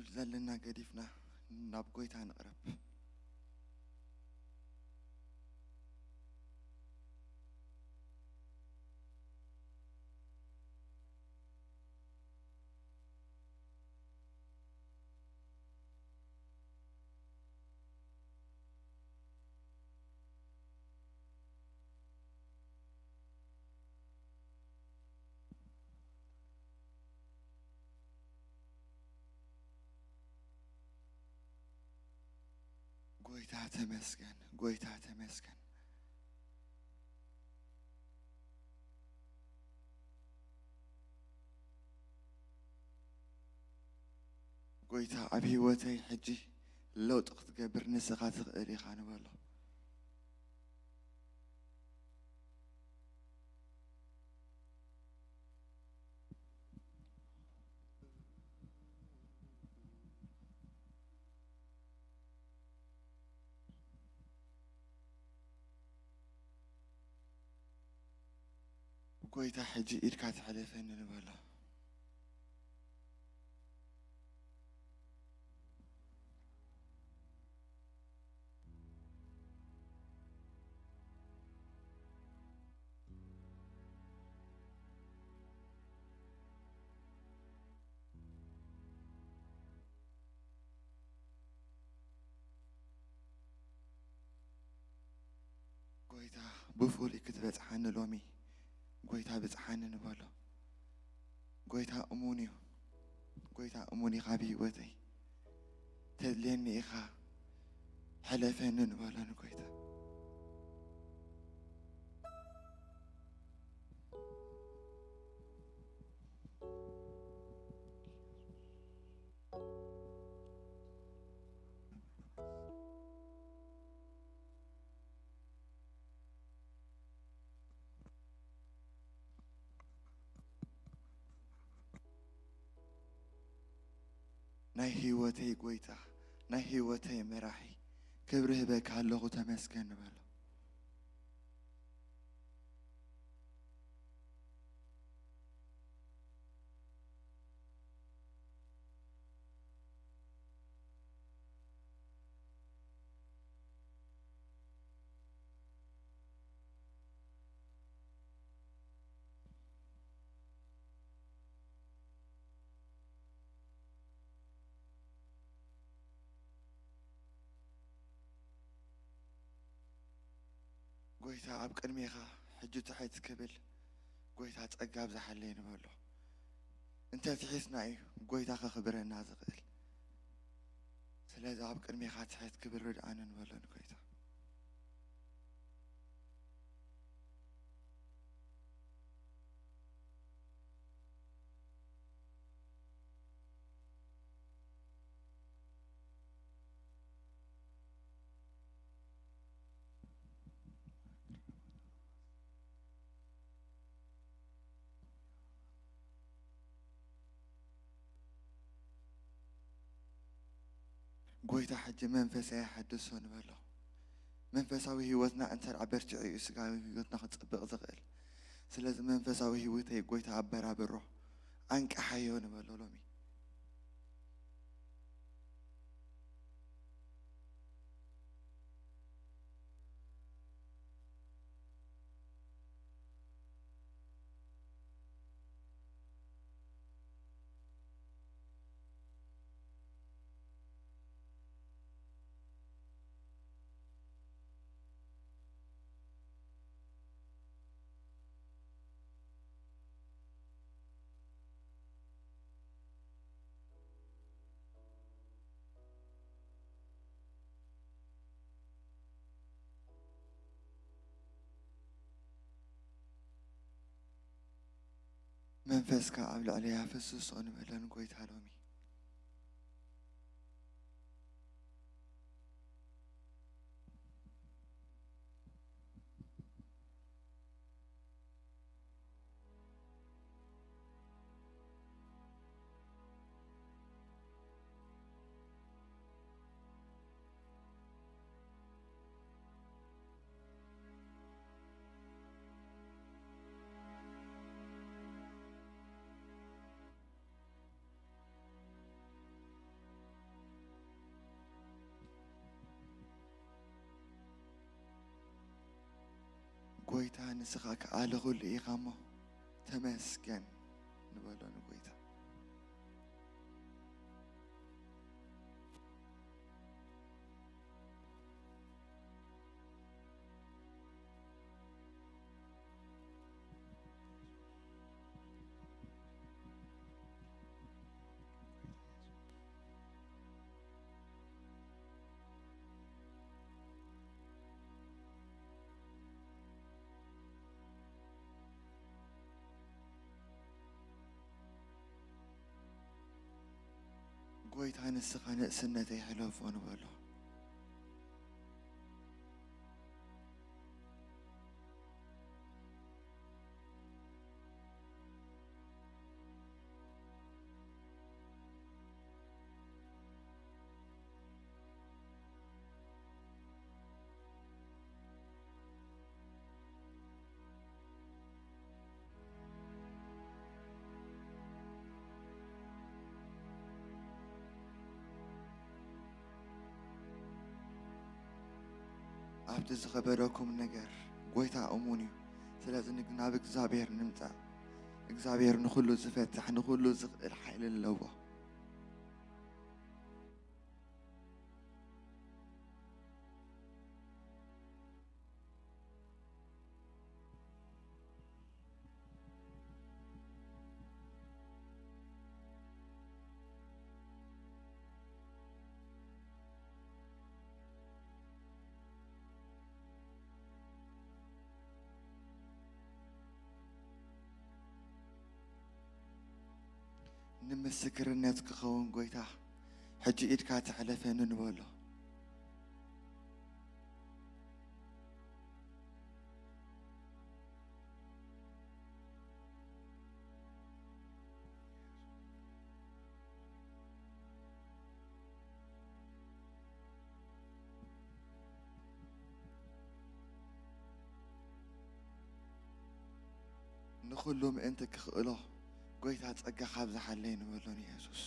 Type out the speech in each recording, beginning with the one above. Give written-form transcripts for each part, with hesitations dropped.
كل زلنا قديفنا نبقيتها نقرب قويتها تمسكن قويتها تمسكن قويتها أبي وتي حجي لو تقبر نسخات غيري خانه والله قويتها حجي إركات على فين والله قويتها بفولي كتبت حن لومي قويتها بتحن نبالو قويتها أموني غابي وتي تدليني إخا حلفين نبالو نقويتها ناي هوتي قويتها ناي هوتي مراحي كبره بك هاللغو تمسكن نبالو قويتها عبق الميخا حجو تحيت كبل قويتها تقاب زحلين بولو انت تحسنا ايه قويتها خبرنا نازقل سلاذا عبق الميخا تحيت كبل رد عنن بولو قويتها قويتها حج منفسي حدثون بولو منفساوي هيوتنا انت عبرت عيسقاوي هيوتنا خطبق زغل سلاذا منفساوي هيوتي قويتها عبرها بالروح أنك أحيون بولو لومي منفسك قبل عليها فسوس أنا بلان قويتها لومي ጎይታ ንስኻ ከኣለ ኩሉ ኢኻ እሞ ተመስገን ንበሎ ንጎይታ ጎይታ ንስኻ ንእስነተይ ሕለፎ ንበሎ ኣብቲ ዝኸበረኩም ነገር ጎይታ እሙን እዩ ስለዚ ናብ እግዚኣብሔር ንምፃእ እግዚኣብሔር ንኩሉ ዝፈትሕ ንኩሉ ዝኽእል ሓይሊ ኣለዎ ንምስክርነት ክኸውን ጎይታ ሕጂ ኢድካ ተሕለፈኒ ንበሎ ንኩሉ ምእንቲ ክኽእሎ ጎይታ ጸጋ ካብ ዝሓለይ ንበሎን ኢየሱስ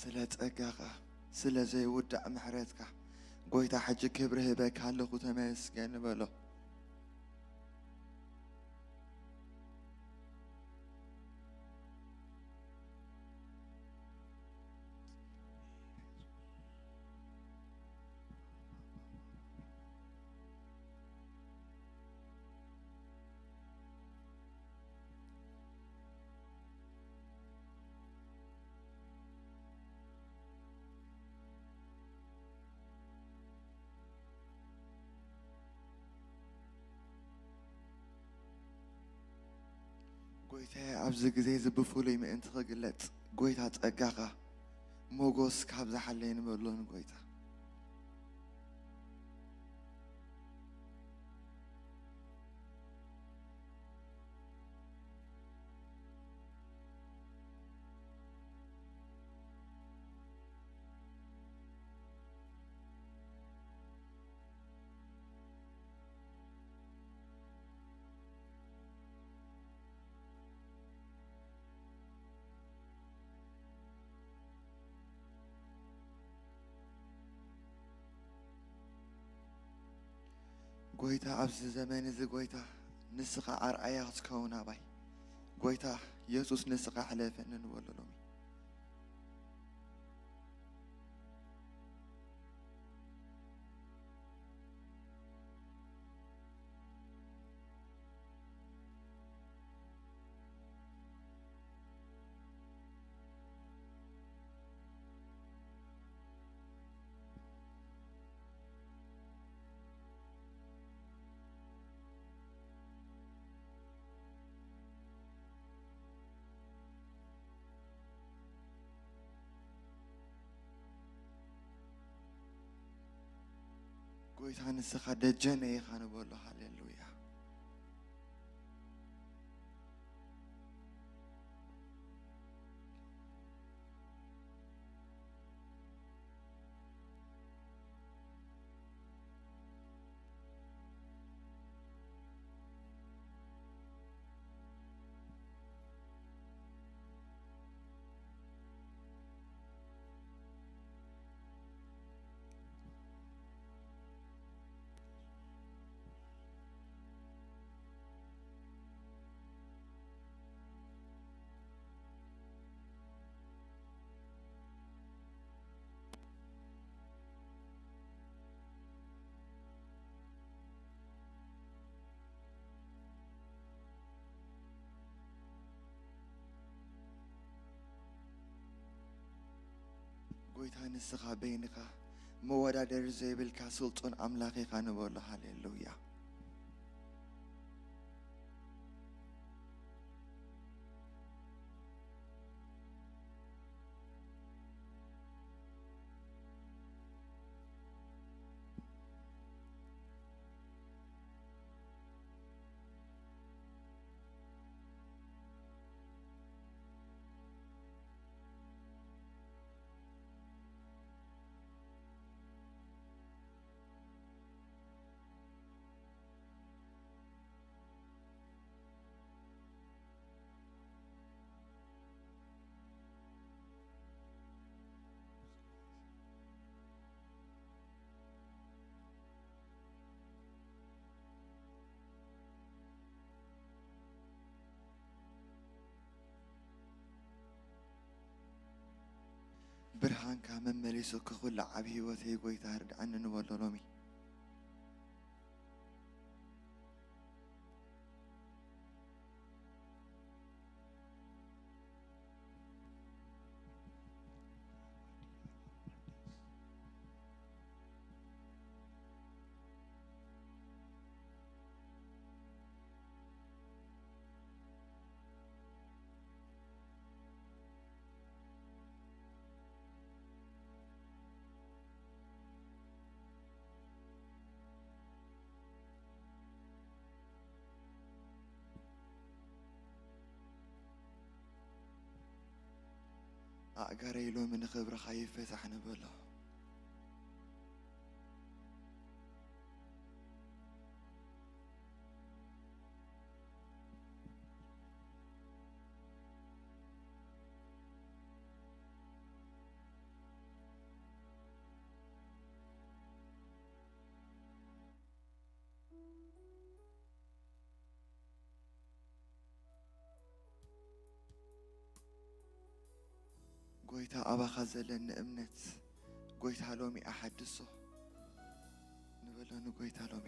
ስለ ጸጋኻ ስለ ዘይውዳእ ምሕረትካ ጎይታ ሕጂ ክብሪ ህበካ ኣለኹ ተመስገን ንበሎ ጎይታ ኣብዚ ግዜ ዝብፍሉይ ምእንቲ ክግለጽ ጎይታ ጸጋኻ ሞጎስ ካብ ዝሓለይ ንበሎን ጎይታ ጎይታ ኣብዚ ዘመን እዚ ጎይታ ንስኻ ኣርኣያ ክትከውን ኣባይ ጎይታ ኢየሱስ ንስኻ ሕለፈኒ ንበሎ ሎሚ ጎይታ ንስኻ ደጀነ ኢኻ ንበሎ ሃሌሉያ ጎይታ ንስኻ በይንኻ መወዳደሪ ዘይብልካ ስልጡን ኣምላኽ ኢኻ ንበሎ ሃሌሉያ ብርሃንካ መመሊሱ ክኹላ ዓብ ህይወተይ ጎይታ ርድዓኒ ንበሎ ሎሚ ኣእጋረይ ሎሚ ንኽብርኻ ይፈታሕ ንበሎ ጎይታ ኣባኻ ዘለኒ እምነት ጎይታ ሎሚ ኣሓድሶ ንበሎ ንጎይታ ሎሚ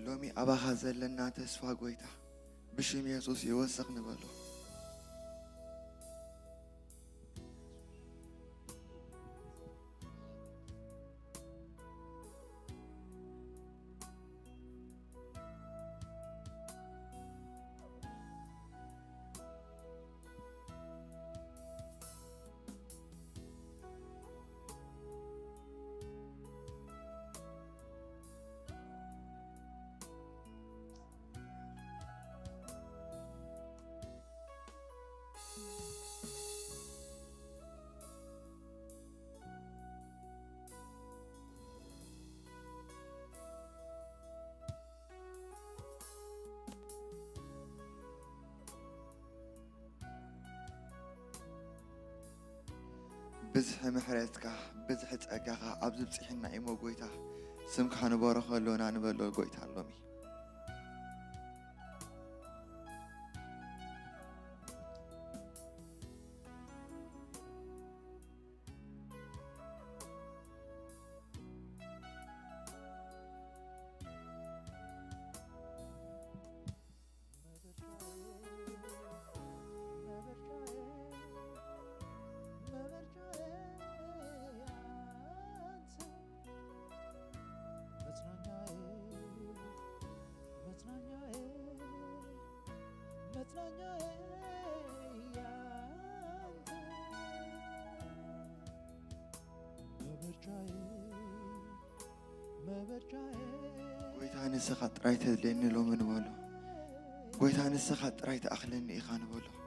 ሎሚ ኣባኻ ዘለና ተስፋ ጎይታ ብሽም ኢየሱስ ይወስኽ ንበሎ بزح محرتك بزح تأجاها أبزب صحنا إيمو قويتا سمك هنبارك الله نعنبلو قويتا اللومي قويتا نسخت رايت لأني لو من والو قويتا نسخت رايت أخلني إخان والو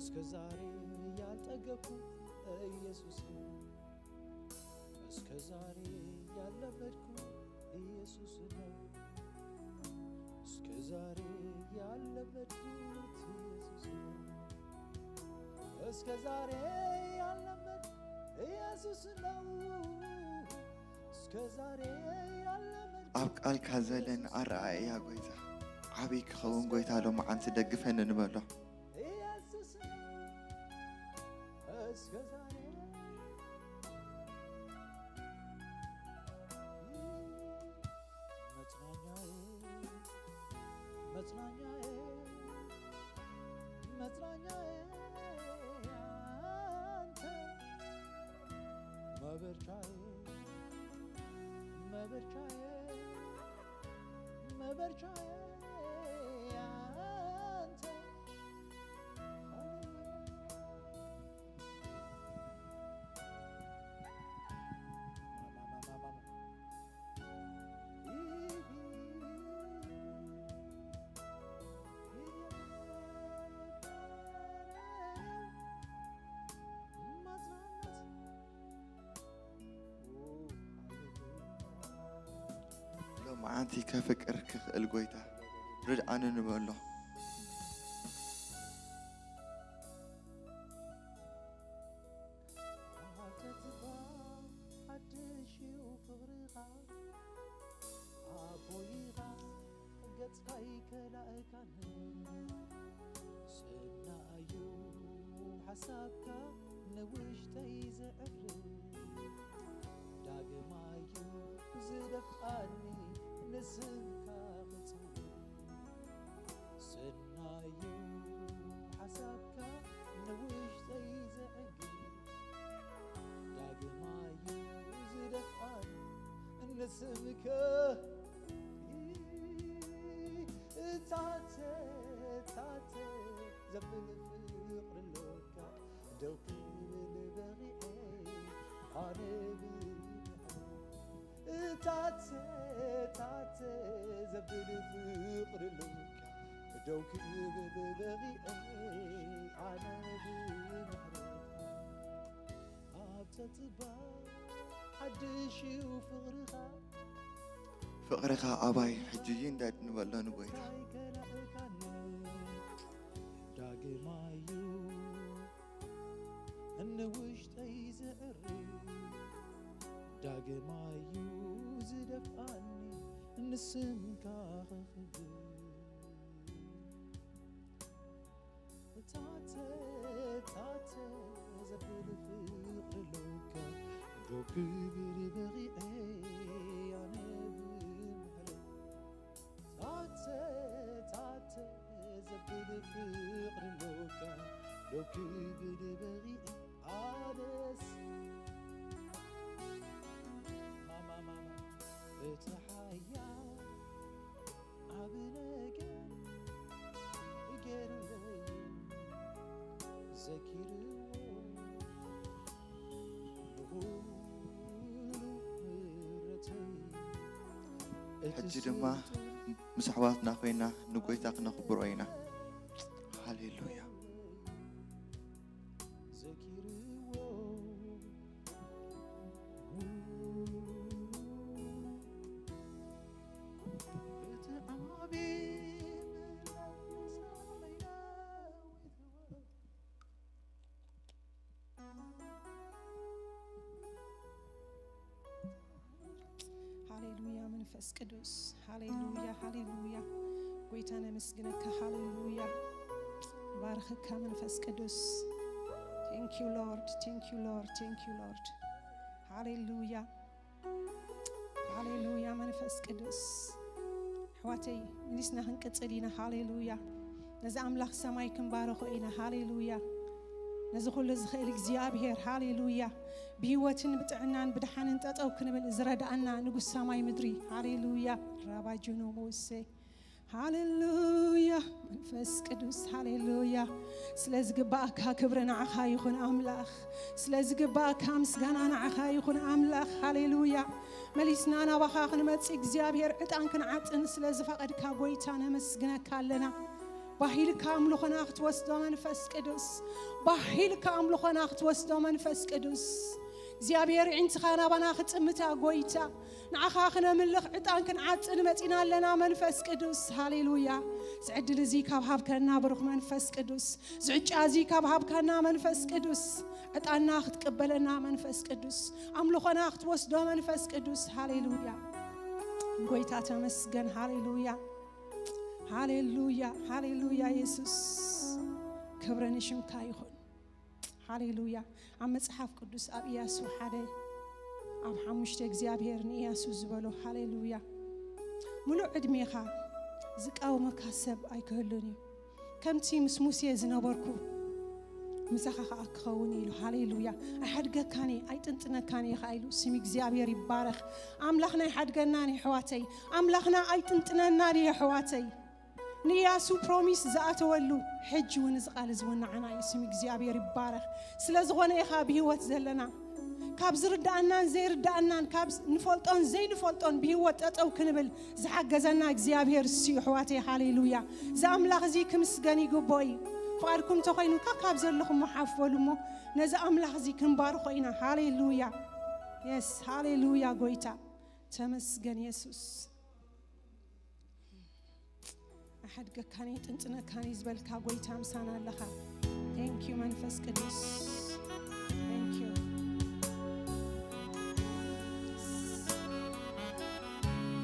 እስከዛሬ ያልጠገብኩት ኢየሱስ ነው። እስከዛሬ ያለመድኩት ኢየሱስ ነው። እስከዛሬ ያለመድኩት ኢየሱስ ነው። እስከዛሬ ያለመድኩት ኢየሱስ ነው። እስከዛሬ ያለመድኩት أبقى الكازلن أرأي يا قويتا عبيك خون قويتا لو ما عن تدقفن نبلو ما أنتي كفكر كالقويتا رجع أنا نبله نسمك تاتي تاتي زبل فقر اللوكا دوكي بالبغي أنا تاتي تاتي زبل فقر اللوكا دوكي بالبغي أنا أبتتبا حدشي وفقرها فقرها أباي حجيين داد نبلو نبويتا داقي مايو النوش تيزعري داقي مايو زدفعني النسم كاخفي تاتي تاتي زبل فقر لوكا دوكي بغي أنا تاتي تاتي زبل فقر لوكا دوكي بغي عادس ماما እትሓያ ዓብነገ ገይሩለይ ዘኪርዎ ሕጂ ድማ ምስ ኣሕዋትና ኮይና ንጎይታ ክነኽብሮ ኢና ሃሌሉያ ሃሌሉያ መንፈስ ቅዱስ ሃሌሉያ ሃሌሉያ ጎይታና መስግነካ ሃሌሉያ ባርኽካ መንፈስ ቅዱስ ቴንክ ዩ ሎርድ ቴንክ ዩ ሎርድ ቴንክ ዩ ሎርድ ሃሌሉያ ሃሌሉያ መንፈስ ቅዱስ ሕዋተይ ንስና ክንቅፅል ኢና ሃሌሉያ ነዚ ኣምላኽ ሰማይ ክንባረኾ ኢና ሃሌሉያ ነዚ ኩሉ ዝኽእል እግዚኣብሔር ሃሌሉያ ብህይወትን ብጥዕናን ብድሓንን ጠጠው ክንብል ዝረዳእና ንጉስ ሰማይ ምድሪ ሃሌሉያ ራባጁኖ ሞሴ ሃሌሉያ መንፈስ ቅዱስ ሃሌሉያ ስለዝግባእካ ክብሪ ንዓኻ ይኹን ኣምላኽ ስለዝግባእካ ምስጋና ንዓኻ ይኹን ኣምላኽ ሃሌሉያ መሊስና ናባኻ ክንመፅእ እግዚኣብሔር ዕጣን ክንዓጥን ስለዝፈቐድካ ጎይታ ነመስግነካ ኣለና ባሂልካ ኣምልኾና ክትወስዶ መንፈስ ቅዱስ ባሂልካ ኣምልኾና ክትወስዶ መንፈስ ቅዱስ እግዚአብሔር ዕንትኻ ናባና ክትምታ ጎይታ ንዓኻ ክነምልኽ ዕጣን ክንዓፅን መፂና ኣለና መንፈስ ቅዱስ ሃሌሉያ ዝዕድል እዚ ካብ ሃብከና ብሩኽ መንፈስ ቅዱስ ዝዕጫ እዚ ካብ ሃብከና መንፈስ ቅዱስ ዕጣንና ክትቀበለና መንፈስ ቅዱስ ኣምልኾና ክትወስዶ መንፈስ ቅዱስ ሃሌሉያ ጎይታ ተመስገን ሃሌሉያ ሃሌሉያ ሃሌሉያ ኢየሱስ ክብርን ሽምካ ይኹን ሃሌሉያ ኣብ መጽሓፍ ቅዱስ ኣብ ኢያሱ ሓደ ኣብ 5 እግዚአብሔር ንኢያሱ ዝበሎ ሃሌሉያ ሙሉእ ዕድሜኻ ዝቃወመካ ሰብ ኣይክህሉን እዩ ከምቲ ምስ ሙሴ ዝነበርኩ ምሳኻ ከዓ ክኸውን ኢሉ ሃሌሉያ ኣይሓድገካኒ ኣይጥንጥነካኒ ኢኻ ኢሉ ስም እግዚአብሔር ይባረኽ ኣምላኽና ይሓድገናኒ ሕዋተይ ኣምላኽና ኣይጥንጥነናኒ ሕዋተይ ንኢያሱ ፕሮሚስ ዝኣተወሉ ሕጂ እውን ዝቓል ዝውናዓና ስም እግዚአብሔር ይባረኽ ስለዝኾነ ኢኻ ብህይወት ዘለና ካብ ዝርዳእናን ዘይርዳእናን ካብ ንፈልጦን ዘይንፈልጦን ብህይወት ጠጠው ክንብል ዝሓገዘና እግዚአብሔር እዩ ሕዋተይ ሃሌሉያ ዝኣምላኽ እዚ ክምስገን ይግቦ እዩ ፍቓድኩም ተኾይኑ ካብ ዘለኹም ሓፍበሉ እሞ ነዚ ኣምላኽ እዚ ክንባርኾ ኢና ሃሌሉያ የስ ሃሌሉያ ጎይታ ተመስገን ኢየሱስ أحدك تنتنا كان يزبل كاغوي تامسانا لخا thank you منفس قدوس thank you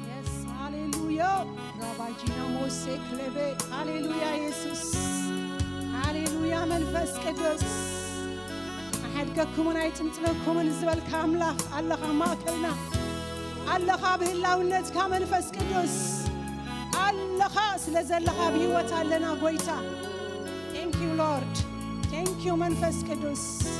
yes hallelujah راباجينا موسى كلبي hallelujah يسوس hallelujah منفس قدوس أحدك كمن تنتنا كمن يزبل كاملاخ الله ما كلنا الله بهلا ونت كمنفس قدوس الله خاص لزلها بهوت لنا قويتا thank you Lord thank you منفس قدوس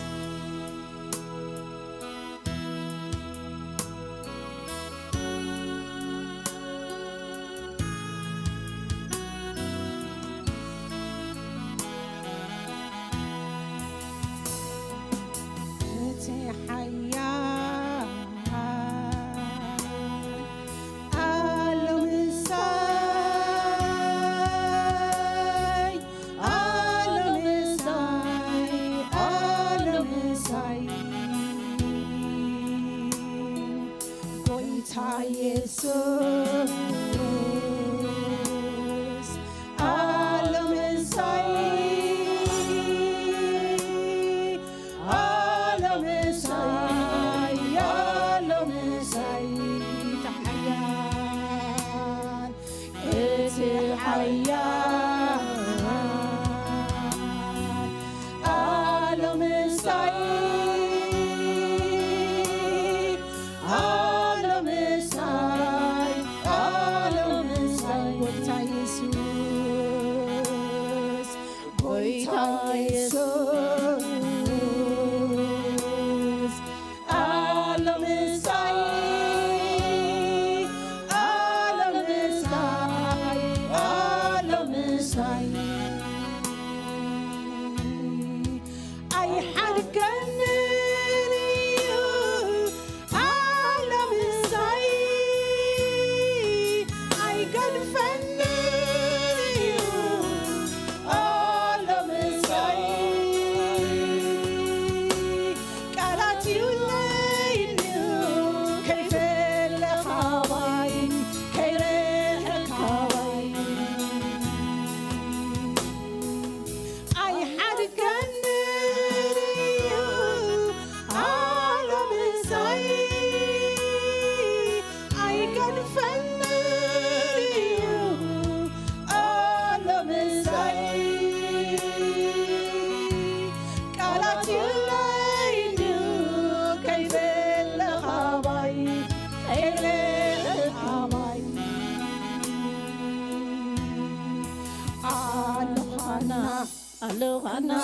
Alohana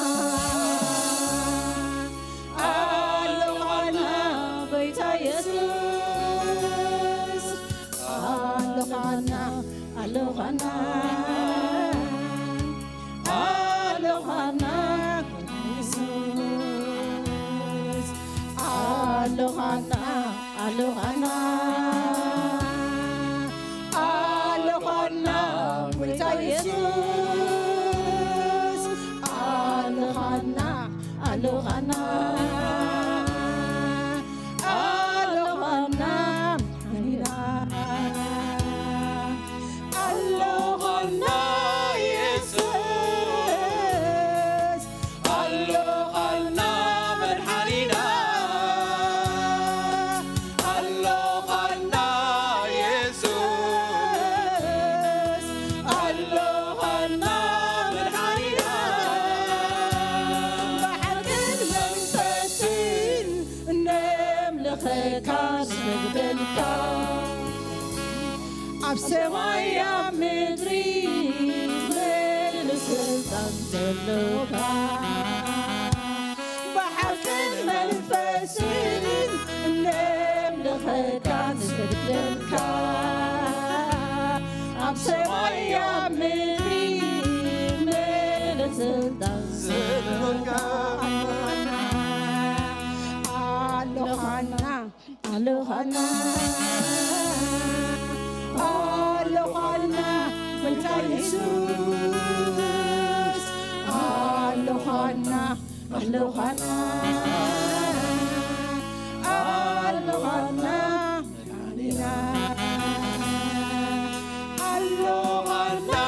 Alohana Goita Jesus Alohana Alohana Alohana Jesus Alohana Alohana Alohana Goita Jesus Alohana Alohana Alohana Alohana Jesus Alohana Merhanina Alohana Jesus Alohana Merhanina بحق المنفسين نملخك نقبلك عبسوايا مدري من السلطان تلوكا بحق المنفسين نملخك نقبلك عبسوايا مدري من السلطان تلوكا Alohana Alohana Alohana Goita Jesus Alohana Alohana Alohana Alohana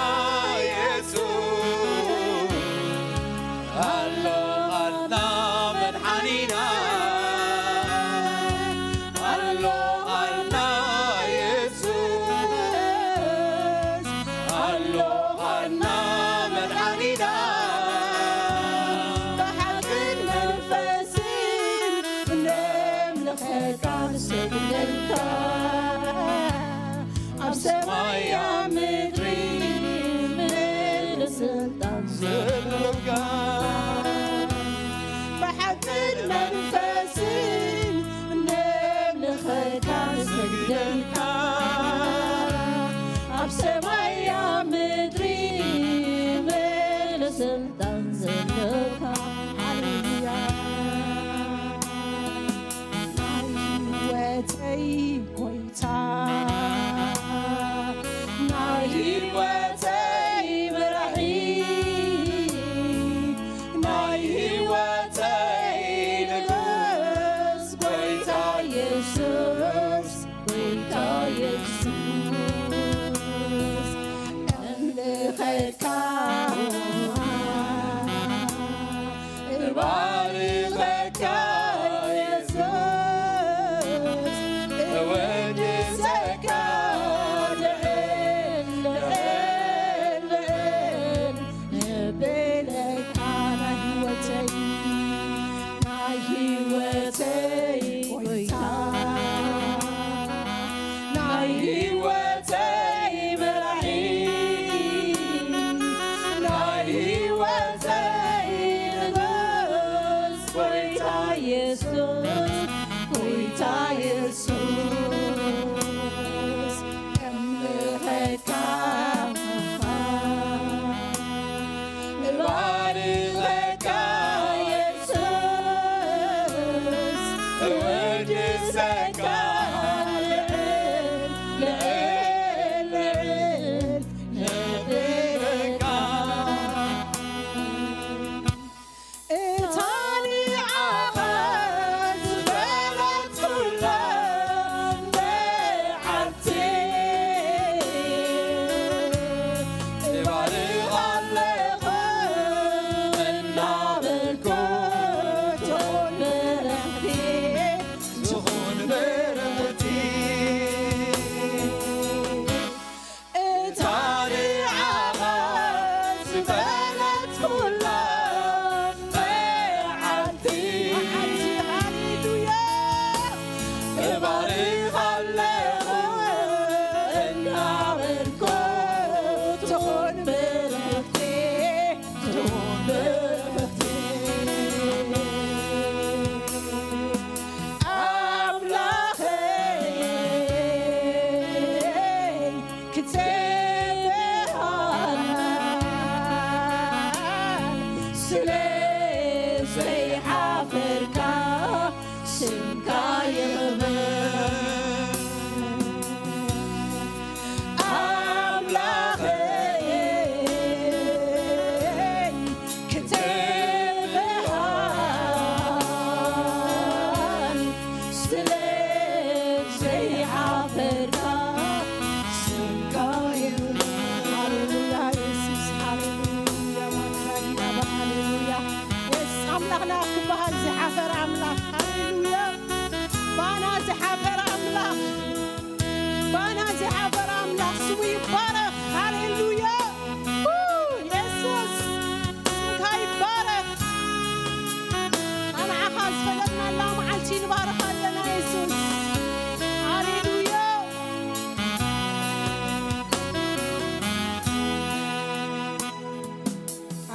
Jesus Alohana Merhanina Alohana Jesus Alohana Merhanina بحق المنفسين نملخك نسجدلك عبسوايا مدري من السلطان Zelluka بحق المنفسين نملخك نسجدلك عبسوايا مدري من السلطان زلك ወተይ ጎይታ ናይ ህይወተይ መራሒ ናይ ህይወተይ ንጉስ ጎይታ ኢየሱስ ጎይታ ኢየሱስ እምልኸካ እባርኸካ ኢየሱስ እወድሰካ ልዕል ልዕል ልዕል ንብለካ ናይ ህይወተይ ጎይታ ናይ ህይወተይ መራሒ ናይ ህይወተይ ንጉስ ጎይታ ኢየሱስ ጎይታ ኢየሱስ እምልኸካ እባርኸካ ኢየሱስ እወድሰካ ልዕል ልዕል ልዕል ንብለካ እታ ኒዓኻ ዝበለት ኩላ ዘይሓፈርካ ስምካ ይኽበር ኣምላኸይ ክትበሃል ስለ ዘይሓፈርካ ስምካ ይኽበር ሃሌሉያ ኢየሱስ ሃሌሉያ ማካሪና ሃሌሉያ የስ አምላክና ክበሃል ዝሓፈረ አምላክ ሃሌሉያ ባና ዝሓፈረ አምላክ ባና ዝሓፈረ አምላክ ስሙ ይባረክ ሃሌሉያ ኢየሱስ ስምካ ይባረክ ኣንዓኻ ዝፈለጥናላ መዓልቲ ንባረኽ ኣለና ኢየሱስ ሃሌሉያ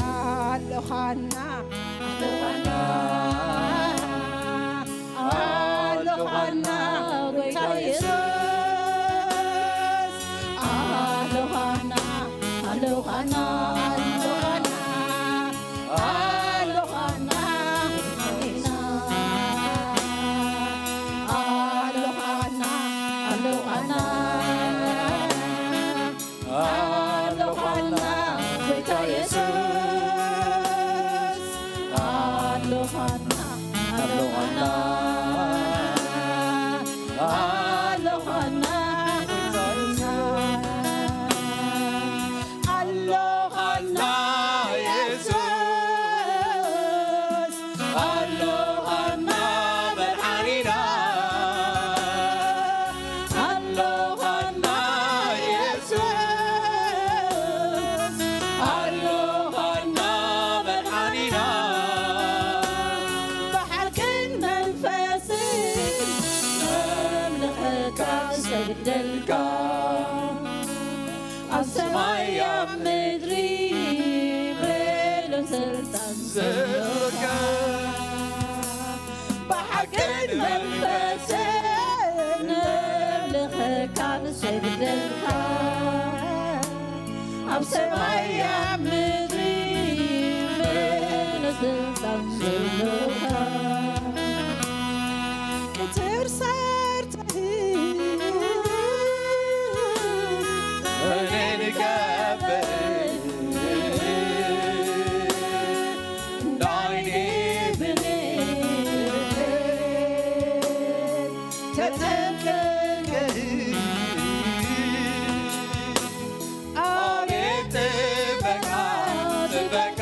ኣለኻና ኣለኻና ጌታ ኢየሱስ ኣለኻና ኣለኻና ኣለኻና ኣለኻና ኣለኻና ኣለኻና ኣለኻና ጌታ ኢየሱስ ኣለኻና ኣለኻና ኣለኻና ኣለኻና ኢየሱስ ኣለኻና መድሓኒና ኣለኻና ኢየሱስ ኣለኻና መድሓኒና ብሓርክን መንፈስን መምልኸካ ሰግደልካ ኣብ ሰማይ ኣብ ምድሪ ብልን ስልጣን ዘለካ ብሓርክን መንፈስን መምልኸካ ሰግደልካ ኣብ ሰማይ ኣብ ምድሪ ብልን ስልጣን ዘለካ ቅትር ሰርተህ እኔ ንቀበል እንዳይኔ ተጠንቀቅ አቤት ጥበቃ ጥበቃ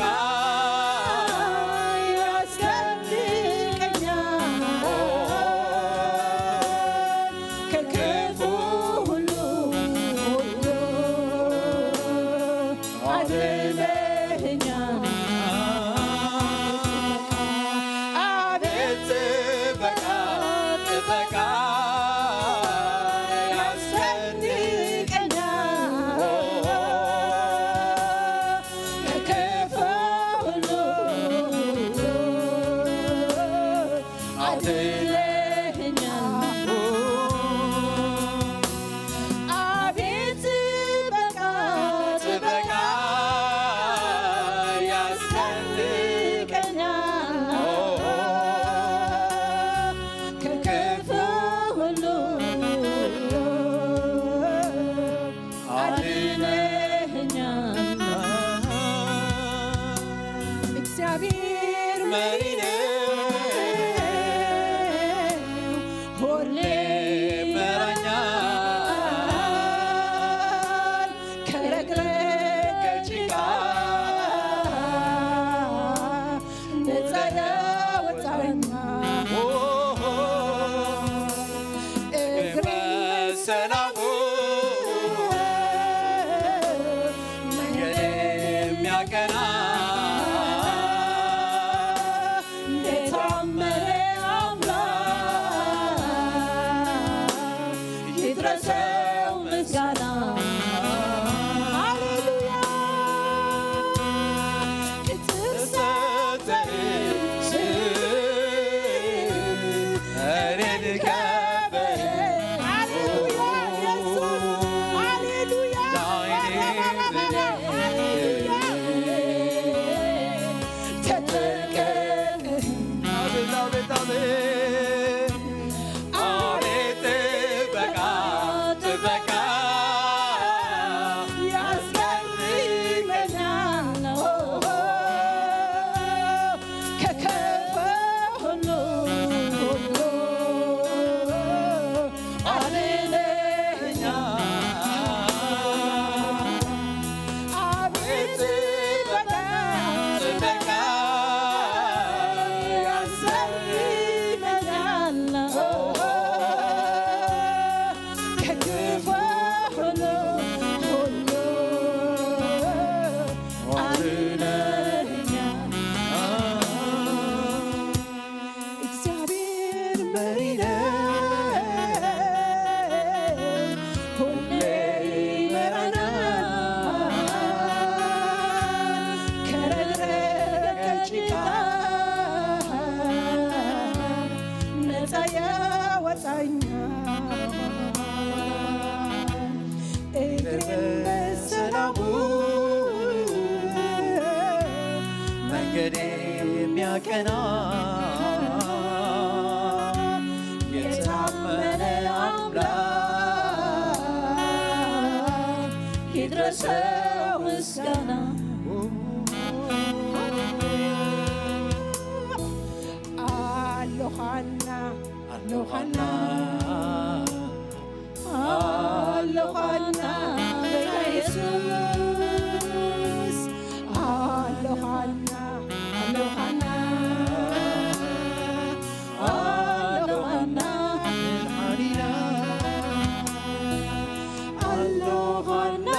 ከክፉ ሁሉ አድነኸኛል አቤት ጥበቃ ጥበቃ እግዚአብሔር መሪ ነው ሰው ምስጋና አሎኻና አሎኻና አሎኻና ጌታ ኢየሱስ አሎኻና አሎኻና አሎኻና አሎኻና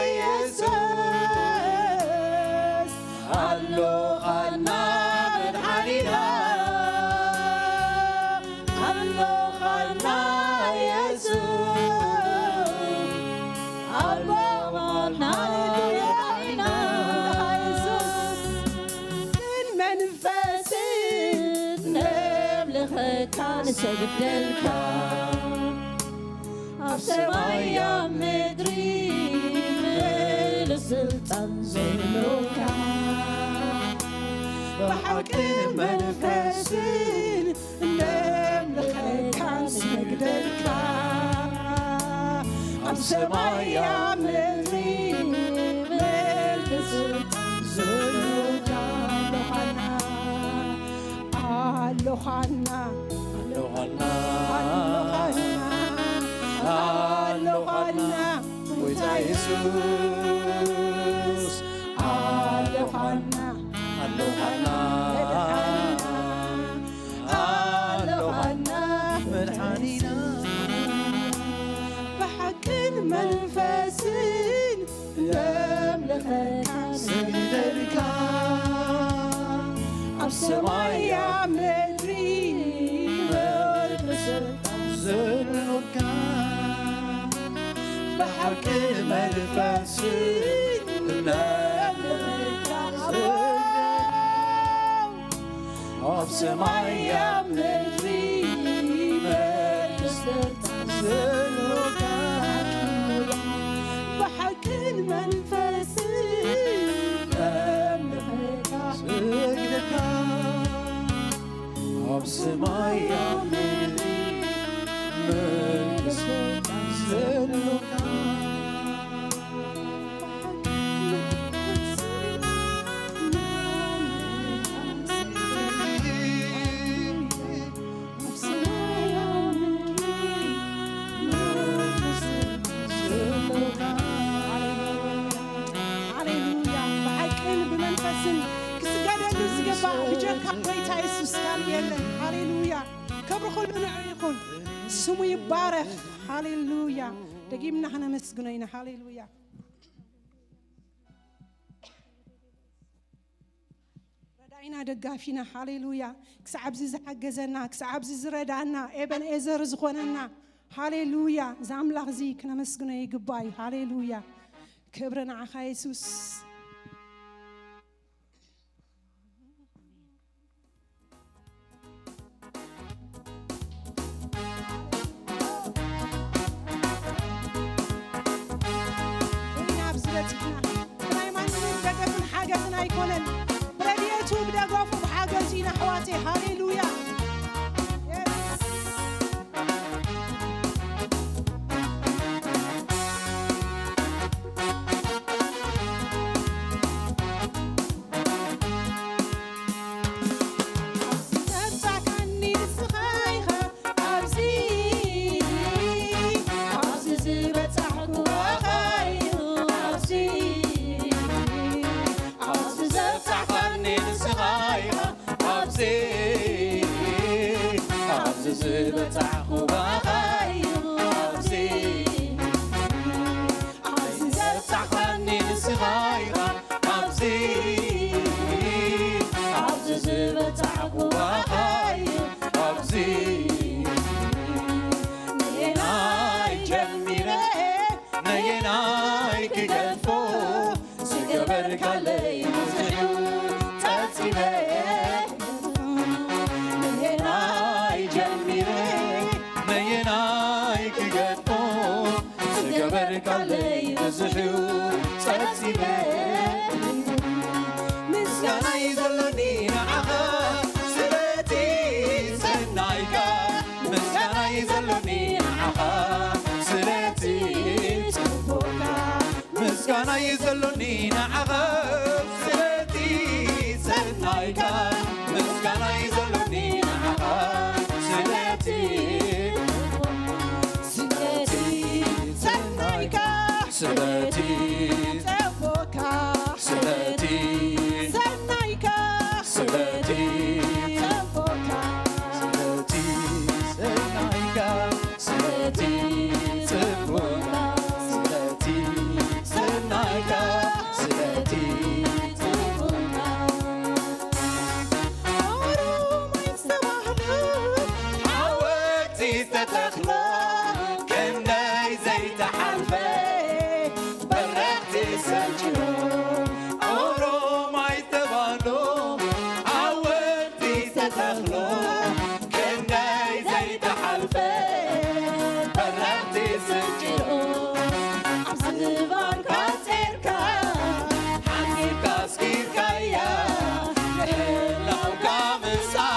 ኢየሱስ አሎኻና መድኃኒና አሎኻና ኢየሱስ አሎኻና መድኃኒና መንፈስ ነምልኸካ ንሰግደልካ ኣብ ሰማይ ኣብ ምድሪ ምሉእ ስልጣን ዘለካ ብሓቅን መንፈስን ነምልኸካ ንሰግደልካ ኣብ ሰማይ ኣብ ምድሪ ምሉእ ስልጣን ዘለካ አሎኻና አሎኻና አሎኻና ጌታ ኢየሱስ አሎኻና አሎኻና አሎኻና መድኃኒና ብሓቅን መንፈስን ነምልኸካ ስግደልካ ኣብ ሰማይ ኣብ ምድሪ ምሉእ ስልጣን ዘለካ ብሓቂ መንፈስን ነምልኸካ ኣብ ሰማይ ኣብ ምድሪ ምሉእ ስልጣን ዘለካ ብሓቅን መንፈስን ነምልኸካ ስግደልካ ኣብ ሰማይ ኣብ ምድሪ ምሉእ ስልጣን ዘለካ ሃሌሉያ ብሓቅን ብመንፈስን ክስገደሉ ዝግባእ ብጀካ ጎይታ ኢየሱስ ካል የለን ሃሌሉያ ክብሪ ኩሉ ንዑ ይኹን ስሙ ይባረኽ ሃሌሉያ ደጊምና ክነመስግኖ ኢና ሃሌሉያ ረዳኢና ደጋፊና ሃሌሉያ ክሳብ ዚ ዝሓገዘና ክሳብ ዚ ዝረዳእና ኤበንኤዘር ዝኾነና ሃሌሉያ እዚ ኣምላኽ እዚ ክነመስግኖ ይግባእ እዩ ሃሌሉያ ክብሪ ንዓኻ ኢየሱስ እኛ ብዝበፅሕና ብናይ ማንም ደገፍን ሓገዝን ኣይኮነን ብረድኤቱ ብደገፉ ብሓገዙ ኢና ኣሕዋተይ ሃሌሉያ ዝበፅሕኩ ባኻዩ ኣብዚ ኣብዚ ዘብፃሕካኒ ንስኻ ኢኻ ኣብዚ ኣብዚ ዝበፅሕኩ ባኻዩ ኣብዚ ነየናይ ጀሚረ ነየናይ ክገድፎ ዝገበርካለይ ብዙሑ ፀፂበ ዝገበርካለይ ብዙሑ ፀፂበ ምስጋና እዩ ዘለኒ ንዓኻ ስለቲ ሰናይካ ምስጋና እዩ ዘለኒ ንዓኻ ስለቲ ፅቡቕካ مسكانا يزلوني نعخ سلتي سنايك مسكانا يزلوني نعخ سلتي سلتي سلتي سلتي سلتي سنايك سلتي سبوكا سلتي سنايك سلتي سبوكا عودتي تتخلى كناي زيت حلفي برقتي سجلو أورو ما يتبانو عودتي تتخلى كناي زيت حلفي برقتي سجلو عبزبانك تركا حنيك سكيركا يا لو كامسا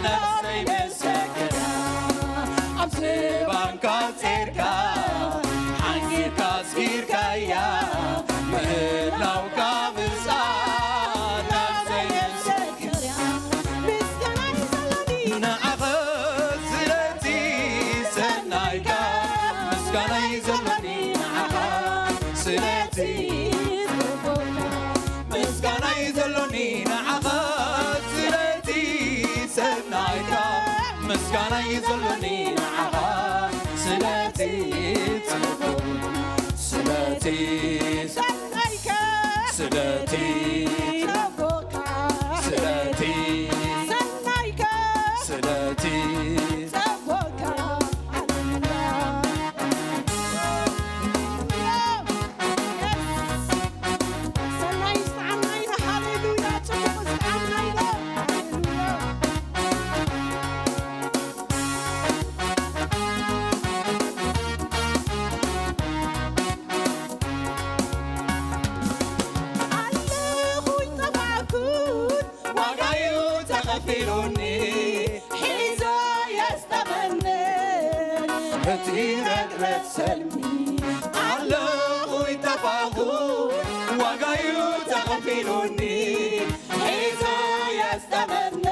نفسي مسكرا عبزبانك تركا حنيك سكيركا يا لو كامسا نفسي مسكرا نعخذ زلتي سنايك مسكانا يزلني نعخذ سلتي مسكانا يزلني نعخذ سلتي سنايك مسكانا يزلني نعخذ سلتي سلتي سلتي سلتي سلتي وقايو تغفلوني حيزو يستغنن هتيرك رتسلمي علقو يتفاقون وقايو تغفلوني حيزو يستغنن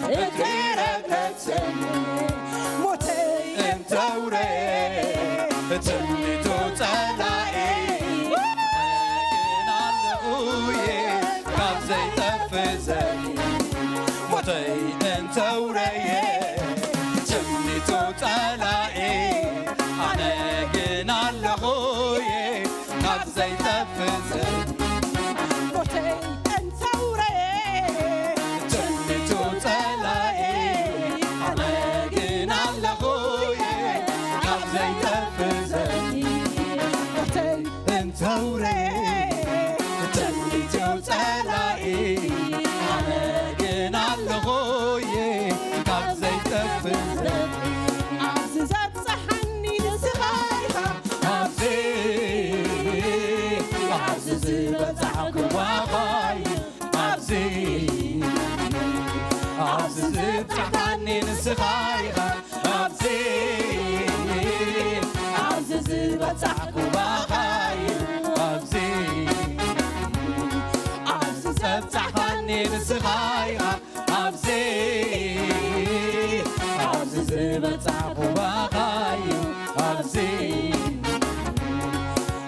هتيرك رتسلمي موتي انت وري تميتو تلاقي موتي انت وريه تمنيتو تلاقي انا قنا لخوي قد زي تفزل موتي انت وريه تمنيتو تلاقي انا قنا لخوي قد زي تفزل موتي انت وريه تمنيتو تلاقي عززت صحني لصغيرها عزز بتعك وغاي عزز بتحتني لصغيرها عزز بتعك وغاي عزز بتحتني لصغيرها عزز بتعك وغاي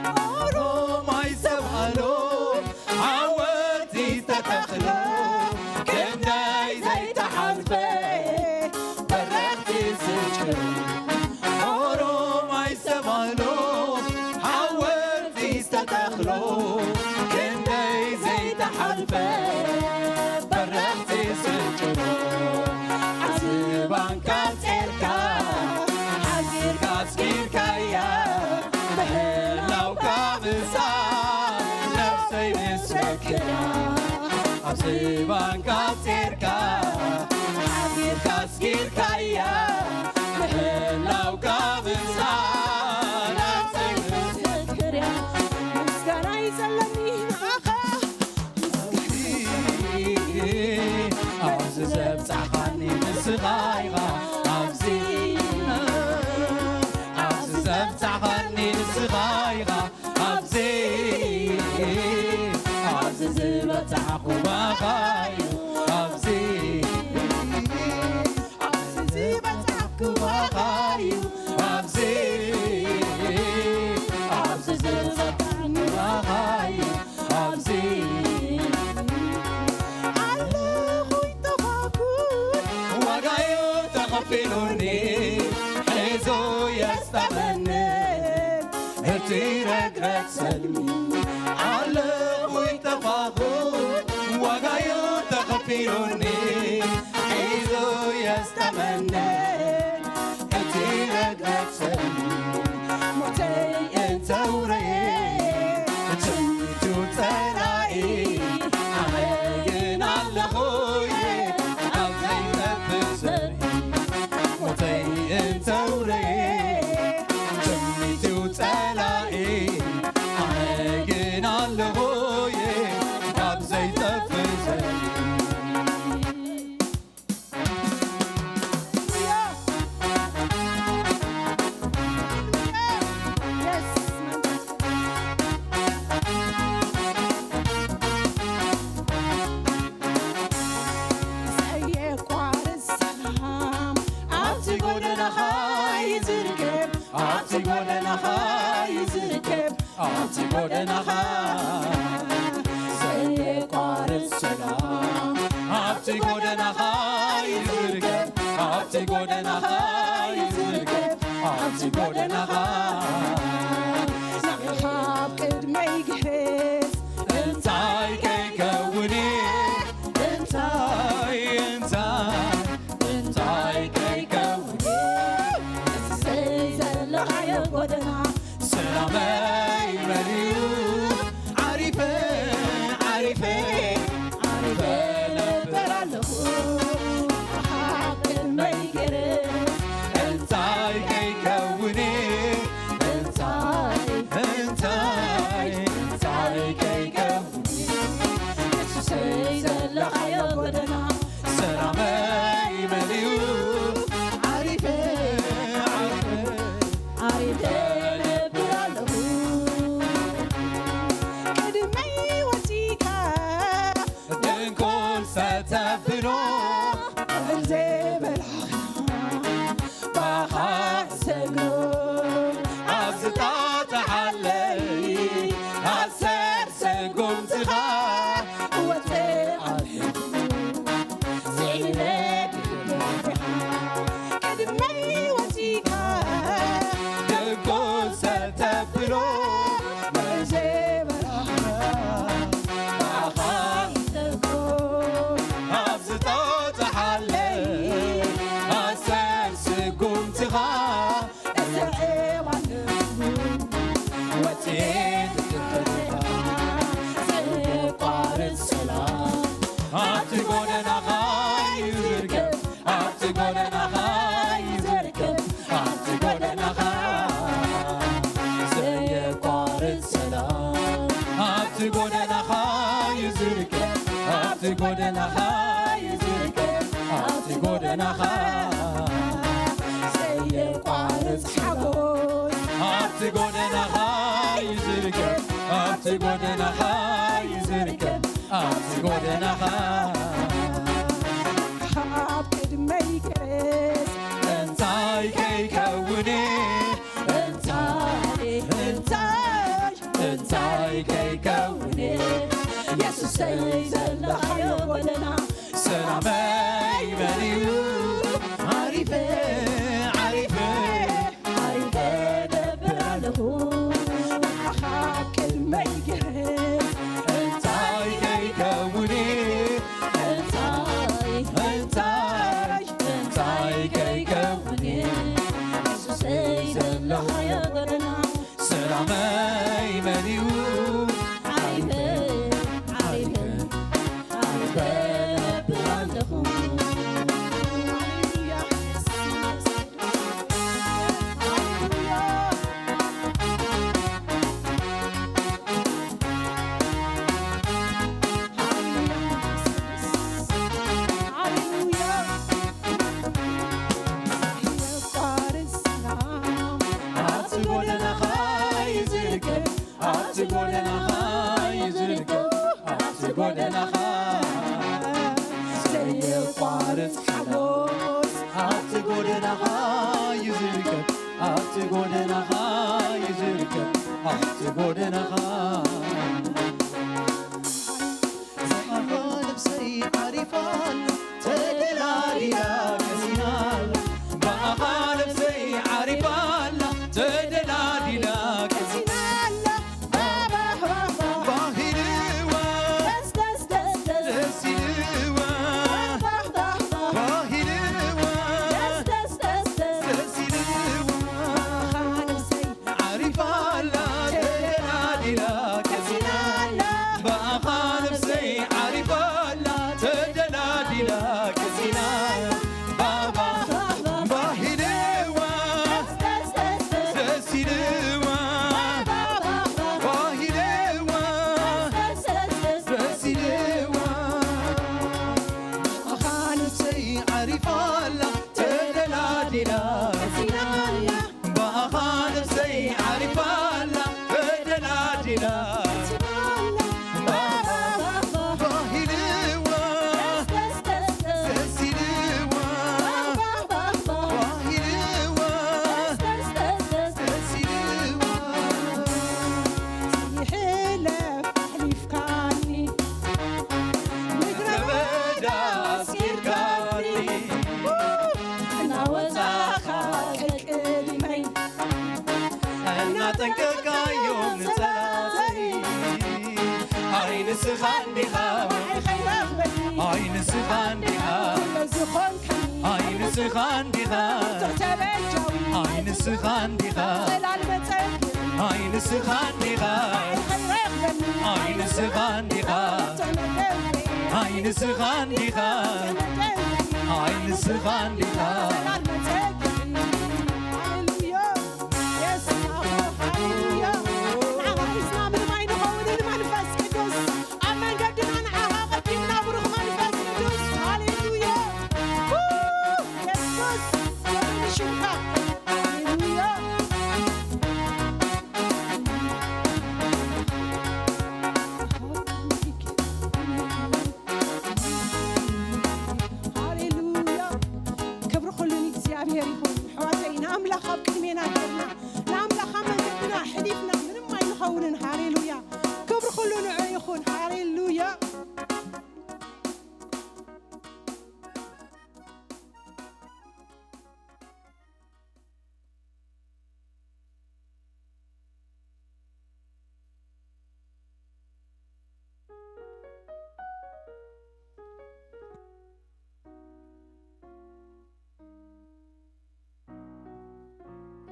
أورو ما يسبحلو عودتي تتخلو كناي زي تحلفي تخفلوني حيزو يستمنن هتي رجرت سلمي على خوي تفاضل وغايو تخفلوني حيزو يستمنن هتي رجرت سلمي موتي انت وريه جنتو ترائي عماقن على خوي عبزي تفزري موتي انت وريه جنتو ترائي عماقن على خوي عبزي تفزري عبتي قولنا خاي زركب عبتي قولنا خاي زي قار السلام عبتي قولنا خاي زركب عبتي قولنا خاي زركب عبتي قولنا خاي نحاب قدمي يجهز انتاي كي كوني انتاي كي كوني سلامي مليون عارفة انتاي كي كوني انتاي كي كوني سلامي مليون عارفة قدمي وتيكا دنكل ستفنو الزبل بحسقون عزطات حلي عسر سقوم تخا قدمي وتيكا دنكل ستفنو الزبل عزطات حلي عسر سقوم تخا وتيد قار السلام عبتقولنا خاي زركب عبتقولنا خاي زركب عبتقولنا خاي زي قار السلام عبتقولنا خاي زركب عبتقولنا خاي زركب عبتقولنا خاي زي قارص حبوس عبتقولنا خاي زركب عبتقولنا خاي زركب عبتقولنا خاي حاب قدمي يجهز انتاي كي كوني انتاي كي كوني يسوس زل حيونا سلامي مليون حاب كلمة يجهز انتاي كي كوني انتاي كي كوني سلامي مليون عبتقولنا خاي زركب عبتقولنا خاي زركب عبتقولنا خاي زي قارص حبوس عبتقولنا خاي زركب عبتقولنا خاي زركب عبتقولنا خاي زحفان بسي عرفان تدلالي يا كسينال عرفالا تدلادلا بأخا نفسي عرفالا تدلادلا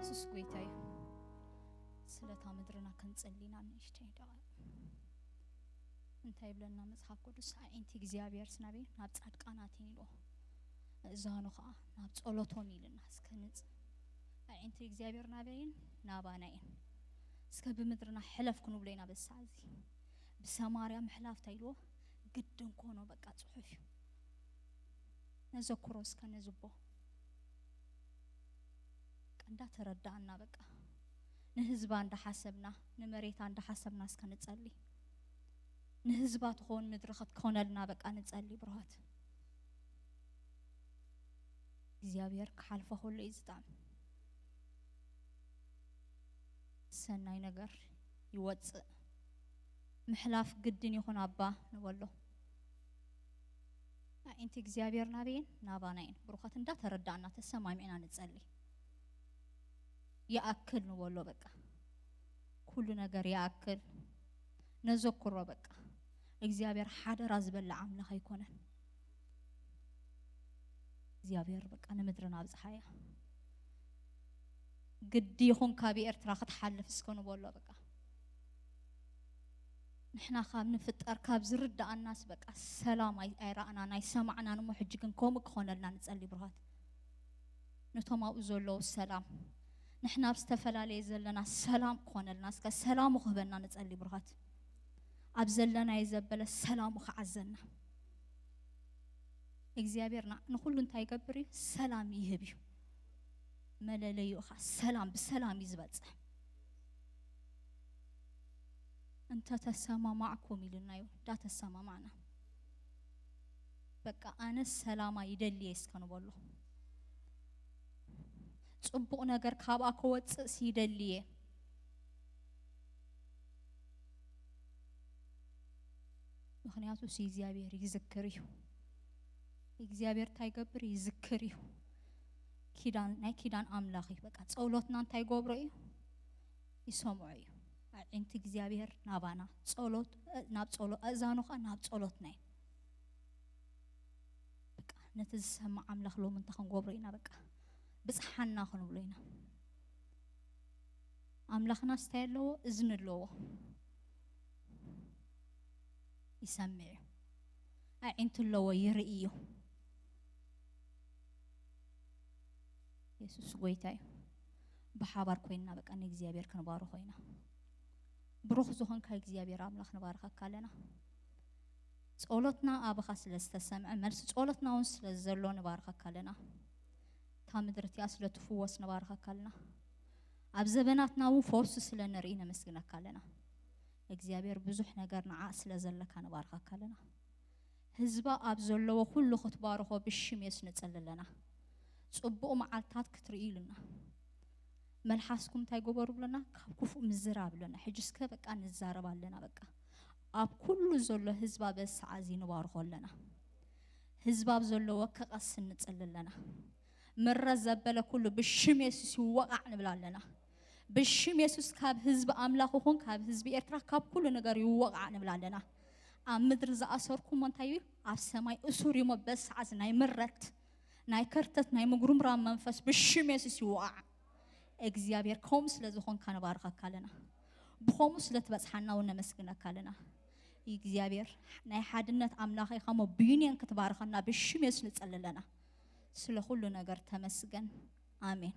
ኢየሱስ ጌታዬ ስለታ ምድርና ከንጸሊና ንሽተይ ዳዋ እንታይ ብለና መጽሐፍ ቅዱስ አንቲ እግዚአብሔር ስናቤ ናብ ጻድቃናት ይሎ እዛኑ ኸ ናብ ጸሎቶም ይልና እስከንጽ አንቲ እግዚአብሔር ናበይን ናባናይን እስከ ብምድርና ሕለፍኩኑ ብለና በሳዚ በሰማርያ ምሕላፍ ታይሎ ግድን ኮኖ በቃ ጽሑፍ ነዘክሮ እስከነዝቦ እንዳ ተረዳና በቃ ንህዝባ እንዳ ሐሰብና ንመሬታ እንዳ ሐሰብና እስከንጸሊ ንህዝባ ትሆን ምድርኸት ኮነልና በቃ ንጸሊ ብርሃት እግዚአብሔር ከሐልፈ ሁሉ ይዝጣም ሰናይ ነገር ይወጽ ምሕላፍ ግድን ይሆን አባ ነወሎ አንቲ እግዚአብሔር ናበይን ናባናይን ብርሃት እንዳ ተረዳና ተሰማሚና ንጸሊ ያአክል ነው ወሎ በቃ ሁሉ ነገር ያአክል ነዘክሮ በቃ እግዚአብሔር ሐደራ ዝበላ አምላኽ ይኮነን እግዚአብሔር በቃ ንምድርና አብጽሐያ ግድ ይኹን ካብ ኤርትራ ክትሐልፍ እስከኑ ወሎ በቃ ንሕና ካብ ንፍጠር ካብ ዝርዳእናስ በቃ ሰላም አይራእና ናይ ሰማዕና ንሞ ሕጅግን ከም ክኾነልና ንጸሊ ብርሃት ነቶማው ዘሎ ሰላም نحنا بستفلالي زلنا السلام كونلنا اسكا سلام وخبلنا نصلي برهات ابزلنا يزبل السلام وخعزلنا እግዚአብሔርና ንሁሉ እንታይ ይገብር ሰላም ይህብዩ መለለዩ ሰላም በሰላም ይዝበጽ انت تسمع معكم ይልናዩ ዳ ተሰማ معنا በቃ አነ ሰላማ ይደልይ እስከኑ በሉ ጽቡቅ ነገር ካብ አከወጽ ሲደልይ ምክንያቱ እግዚአብሔር ይዝክርዩ እግዚአብሔር ታይገብር ይዝክርዩ ኪዳን ናይ ኪዳን አምላኽ በቃ ጸሎትና እንታይ ጎብሮዩ ይሰምዑዩ አንቲ እግዚአብሔር ናባና ጸሎት ናብ ጸሎት አዛኑኻ ናብ ጸሎት ናይ በቃ ነተሰማ አምላኽ ሎም እንተኸን ጎብሮይና በቃ بصحنا خنبلينا أملاخنا استيلو إذن اللو يسمع أنت اللو يرئيو يسوع قويتاي بحبار كوينا بقى نجزيابير كنبارو خوينا بروح زهون كاي جزيابير أملاخنا بارخا كالنا ጸሎትና አብኻ ስለስተሰምዐ መልስ ጸሎትና እውን ስለዘሎ ንባርኸካ ኣለና ታምድርትያ ስለትፍወስ ንባርኸካ ኣለና ኣብ ዘበናትና እውን ፈውስ ስለንርኢ ነመስግነካ ኣለና እግዚአብሔር ብዙሕ ነገር ንዓ ስለዘለካ ንባርኸካ ኣለና ህዝባ ኣብ ዘለዎ ኩሉ ክትባርኾ ብሽም የሱስ ንጸልለና ጽቡቕ መዓልታት ክትርእዩልና መልሓስኩም እንታይ ገበሩ ብለና ካብ ክፉእ ምዝራብ ብለና ሕጂ እስከ በቃ ንዛረብ ኣለና በቃ ኣብ ኩሉ ዘሎ ህዝባ በሰዓዚ ንባርኾ ኣለና ህዝባ ኣብ ዘለዎ ከቐስ ንጸልለና ምረዝ ዘበለ ኩሉ ብሽም የሱስ ይወቃዕ ንብል ኣለና ብሽም የሱስ ካብ ህዝቢ ኣምላኽ ይኹን ካብ ህዝቢ ኤርትራ ካብ ኩሉ ነገር ይወቃዕ ንብል ኣለና ኣብ ምድሪ ዝኣሰርኩም እንታይ ይብል ኣብ ሰማይ እሱር ይሞ በሰዓዝ ናይ ምረት ናይ ከርተት ናይ ምጉርምራ መንፈስ ብሽም የሱስ ይወቃዕ እግዚአብሔር ከም ስለዝኾንካ ንባርኸካ ኣለና ብኸምኡ ስለትበጽሓና ወነመስግነካ ኣለና እግዚአብሔር ናይ ሓድነት ኣምላኽ ኢኸሞ ብዩኒየን ክትባርኸና ብሽም የሱስ ንጸልለና ስለ ሁሉ ነገር ተመስገን አሜን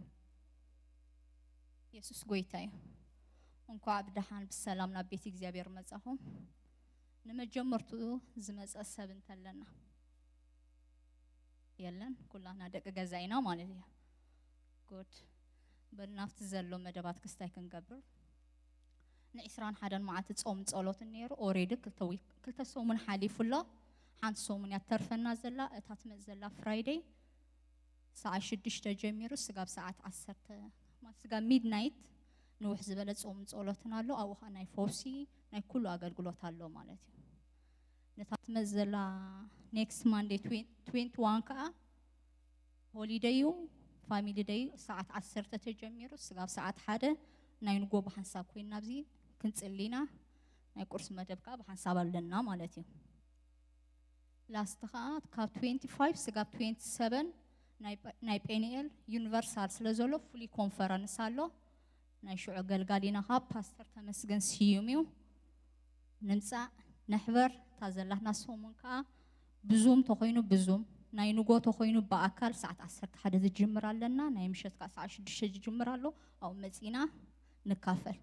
ኢየሱስ ጎይታ እዩ እንኳዕ ብደሓን ብሰላም ናብ ቤት እግዚአብሔር መጻኹም ንመጀመርቱ ዝመጸ ሰብ እንተለና የለን ኩላና ደቂ ገዛይና ማለት እዩ ጉድ በናፍት ዘሎ መደባት ክስታይ ክንገብር ን21 መዓልቲ ጾም ጸሎት ነይሩ ኦሬዲ ክልተ ሰሙን ሓሊፉላ ሓንቲ ሰሙን ያተርፈና ዘላ እታት መዘላ ፍራይዴይ ሰዓት 6 ጀሚሩ ስጋብ ሰዓት 10 ስጋብ ሚድናይት ንውሕ ዝበለ ጾም ጸሎትን ኣሎ ኣብኡ ናይ ፎሲ ናይ ኩሉ አገልግሎት ኣሎ ማለት እዩ ነታት መዘላ ኔክስት ማንዴ 21 ከዓ ሆሊዴዩ ፋሚሊ ዴይ ሰዓት 10 ተጀሚሩ ስጋብ ሰዓት 1 ናይ ንጎ በሓንሳብ ኮይና ኣብዚ ክንጽሊና ናይ ቁርስ መደብ ከዓ በሓንሳብ ኣለና ማለት እዩ ላስት ከዓ ካብ 25 ስጋብ 27 ናይ ፔኒኤል ዩኒቨርሳል ስለዘሎ ፉሊ ኮንፈረንስ ኣሎ ናይ ሽዑ ገልጋሊና ካብ ፓስተር ተመስገን ስዩም እዩ ንምጻእ ነሕበር ታዘላህና ሰሙን ከዓ ብዙም ተኾይኑ ብዙም ናይ ንጎ ተኾይኑ በአካል ሰዓት 11 ዝጅምር ኣለና ናይ ምሸት ከዓ ሰዓት 6 ዝጅምር ኣሎ ኣብ መጺና ንካፈል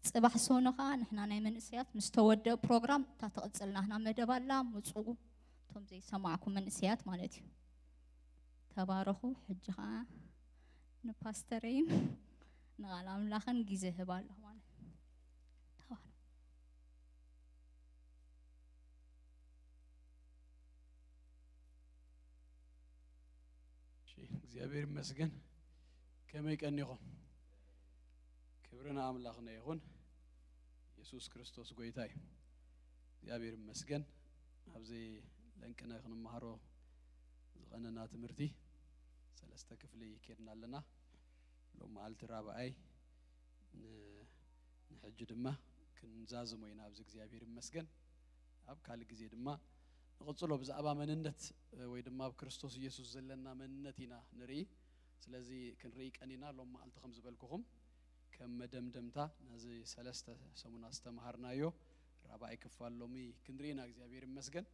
ጽባሕ ሰውነ ከዓ ንሕና ናይ መንእስያት ምስ ተወደአ ፕሮግራም ተተቕጽልናህና መደብ ኣላ ምጹእ ቶም ዘይሰማዕኩም መንእስያት ማለት እዩ ተባረኹ ሕጂ ከዓ ንፓስተረይን ንቓል ኣምላኽን ጊዜ ህባለሁ ማለት ተባረኹ እግዚአብሔር ይመስገን ከመይ ቀኒኹም ክብርና ኣምላኽና ይኹን ኢየሱስ ክርስቶስ ጎይታ እዩ እግዚአብሔር ይመስገን ኣብዚ ለንቅነ ክንመሃሮ ዝቐነና ትምህርቲ ሰለስተ ክፍሊ ይኬድና ኣለና ሎም መዓልቲ ራብዓይ ንሕጂ ድማ ክንዛዝሞ ኢና ኣብዚ እግዚአብሔር ይመስገን ኣብ ካልእ ግዜ ድማ ንቕጽሎ ብዛዕባ መንነት ወይ ድማ ኣብ ክርስቶስ ኢየሱስ ዘለና መንነት ኢና ንርኢ ስለዚ ክንርኢ ቀኒና ሎም መዓልቲ ከም ዝበልኩኹም ከም መደምደምታ ነዚ ሰለስተ ሰሙና ዝተምሃርናዮ ራብዓይ ክፋል ሎሚ ክንርኢና እግዚአብሔር ይመስገን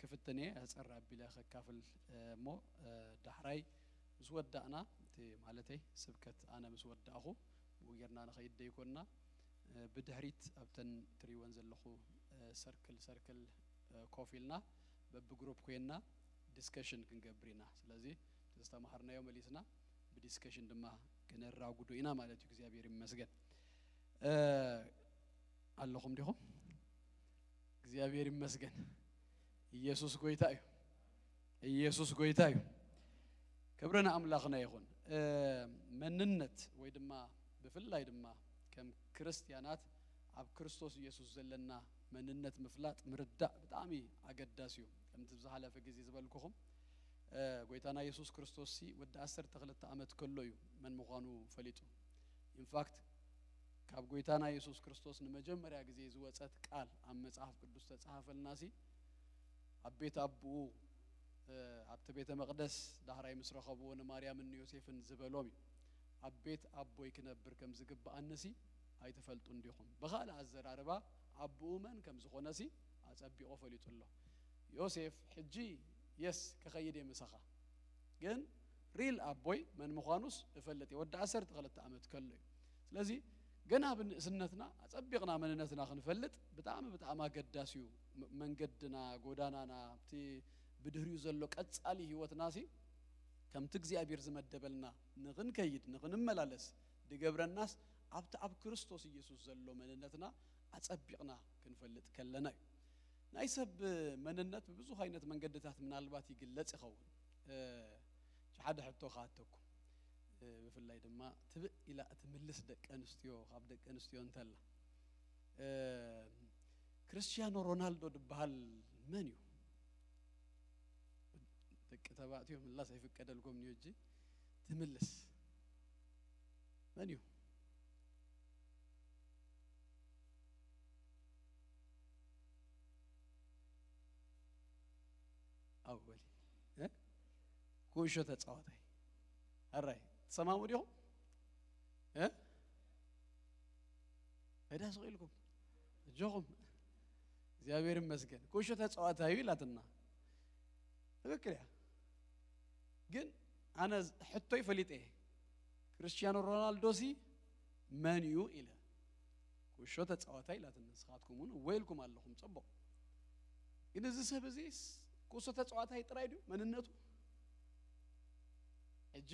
ክፍትኔ ኣፀር ኣቢለ ከካፍል እሞ ዳሕራይ ምስ ወዳእና እቲ ማለተይ ስብከት ኣነ ምስ ወዳእኹ ውጌርና ንኸይድ ደይኮንና ብድሕሪት ኣብተን ትሪወን ዘለኹ ሰርክል ኮፍ ኢልና በብግሩፕ ኮይና ዲስከሽን ክንገብር ኢና ስለዚ ዝተምሃርናዮ መሊስና ብዲስከሽን ድማ ክነራጉዱ ኢና ማለት እዩ እግዚአብሔር ይመስገን ኣለኹም ዲኹም እግዚአብሔር ይመስገን ኢየሱስ ጎይታ እዩ ኢየሱስ ጎይታ እዩ ክብርና ኣምላኽና ይኹን መንነት ወይ ድማ ብፍላይ ድማ ከም ክርስቲያናት ኣብ ክርስቶስ ኢየሱስ ዘለና መንነት ምፍላጥ ምርዳእ ብጣዕሚ ኣገዳሲ እዩ ከምቲ ዝሓለፈ ግዜ ዝበልኩኹም ጎይታና ኢየሱስ ክርስቶስ ወዲ 12 ዓመት ከሎ እዩ መን ምዃኑ ፈሊጡ ኢንፋክት ካብ ጎይታና ኢየሱስ ክርስቶስ ንመጀመርያ ግዜ ዝወፀት ቃል ኣብ መጽሓፍ ቅዱስ ተጻሕፈልናሲ ኣብ ቤት ኣቡኡ ኣብቲ ቤተ መቅደስ ዳህራይ ምስ ረኸብዎ ንማርያምን ዮሴፍን ዝበሎም እዩ ኣብ ቤት ኣቦይ ክነብር ከም ዝግባኣንሲ ኣይተፈልጡን ዲኹም ብኻልእ ኣዘራርባ ኣቡኡ መን ከም ዝኾነሲ ኣጸቢቆ ፈሊጡሎ ዮሴፍ ሕጂ የስ ከኸይድ የምሰኻ ግን ሪል ኣቦይ መን ምዃኑስ እፈልጥ ወዲ 12 ዓመት ከሎ እዩ ስለዚ ገና ብንእስነትና አጸቢቅና መንነትና ክንፈልጥ በጣም አገዳሲዩ መንገድና ጎዳናና እቲ ብድህሪው ዘሎ ቀጻሊ ህይወትናሲ ከምቲ እግዚአብሔር ዝመደበልና ንኽንከይድ ንኽንመላለስ ድገብረናስ ኣብ ክርስቶስ ኢየሱስ ዘሎ መንነትና አጸቢቅና ክንፈልጥ ከለና ናይ ሰብ መንነት በብዙ አይነት መንገድታት ምናልባት ይግለጽ ይኸውን ሓደ ሕቶ ካተኩም ብፍላይ ድማ ትብእ ኢላ እትምልስ ደቀ አንስትዮ ካብ ደቀ አንስትዮ እንተላ ክርስቲያኖ ሮናልዶ ድበሃል መን እዩ ደቀ ተባዕትዮ ምላስ አይፈቀደልኩም ነው እንጂ ትምልስ መን እዩ أولي كوشو تتصاوتاي الراي تسمعوا ديهم هذا سؤالكم جوهم እግዚአብሔር ይመስገን ኮሾ ተጻዋታዩ ይላትና ትክክል ያ ግን አነ ሕቶ ይፈልጤ ክርስቲያኖ ሮናልዶ ሲ ማንዩ ኢለ ኮሾ ተጻዋታይ ይላትና ስኻትኩሙን ወይልኩም አለኩም ጸቦ ግን እዚ ሰበዚስ ኮሾ ተጻዋታይ ጥራይዱ መንነቱ እጂ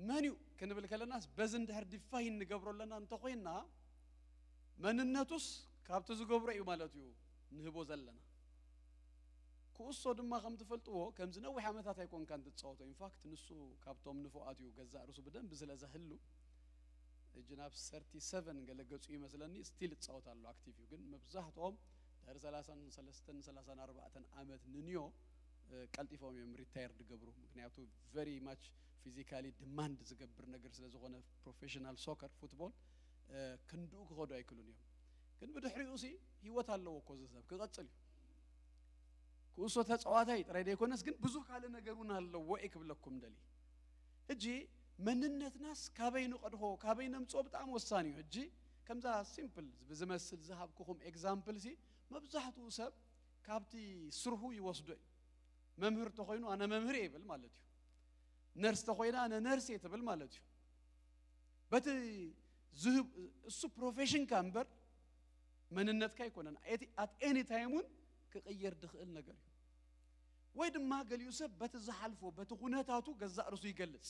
ማንዩ ከንብል ከለናስ በዝን ድሕር ዲፋይን ንገብሮለና እንተ ኮይና መንነቱስ ካብቲ ዝገብሮ እዩ ማለት እዩ ንህቦ ዘለና ኩሶ ድማ ከም ትፈልጥዎ ከም ዝነውሕ ዓመታት ኣይኮን ካን ትጻወቶ ኢንፋክት ንሱ ካብቶም ንፉኣት እዩ ገዛ ርሱ በደንብ ስለዘህሉ እጅናብ 37 ገለገጹ ይመስለኒ ስቲል ትጻወታሉ አክቲቭ እዩ ግን መብዛሕቶም ዳር 33 34 ዓመት ንኒዮ ቀልጢፎም እዮም ሪታየርድ ገብሩ ምክንያቱ ቨሪ ማች ፊዚካሊ ዲማንድ ዝገብር ነገር ስለዝኾነ ፕሮፌሽናል ሶከር ፉትቦል ክንዱ ክኸዱ አይክሉን እዮም ግን በድሕሪኡ ሲ ህይወት አለው እኮ ዘሰብ ከቀጽል ኩሶ ተጻዋታይ ጥራይ ደይኮነስ ግን ብዙ ካለ ነገሩን አለው ወይ ክብለኩም ደሊ እጂ መንነትናስ ካበይኑ ቀድሆ ካበይኑ ምጾ በጣም ወሳኝ እዩ እጂ ከምዛ ሲምፕል ዝመስል ዝሃብኩኩም ኤግዛምፕል ሲ መብዛሕቱ ሰብ ካብቲ ስርሁ ይወስዶ መምህር ተኮይኑ አነ መምህር ይብል ማለት እዩ ነርስ ተኮይና አነ ነርስ ይትብል ማለት እዩ በት ዝህብ እሱ ፕሮፌሽን ካምበር መንነትካ ይኮነና at any time ከቀየር ድኽእል ነገር እዩ ወይ ድማ ገሊዩ ሰብ በተዛሐልፎ በተኹነታቱ ገዛ ርሱ ይገልጽ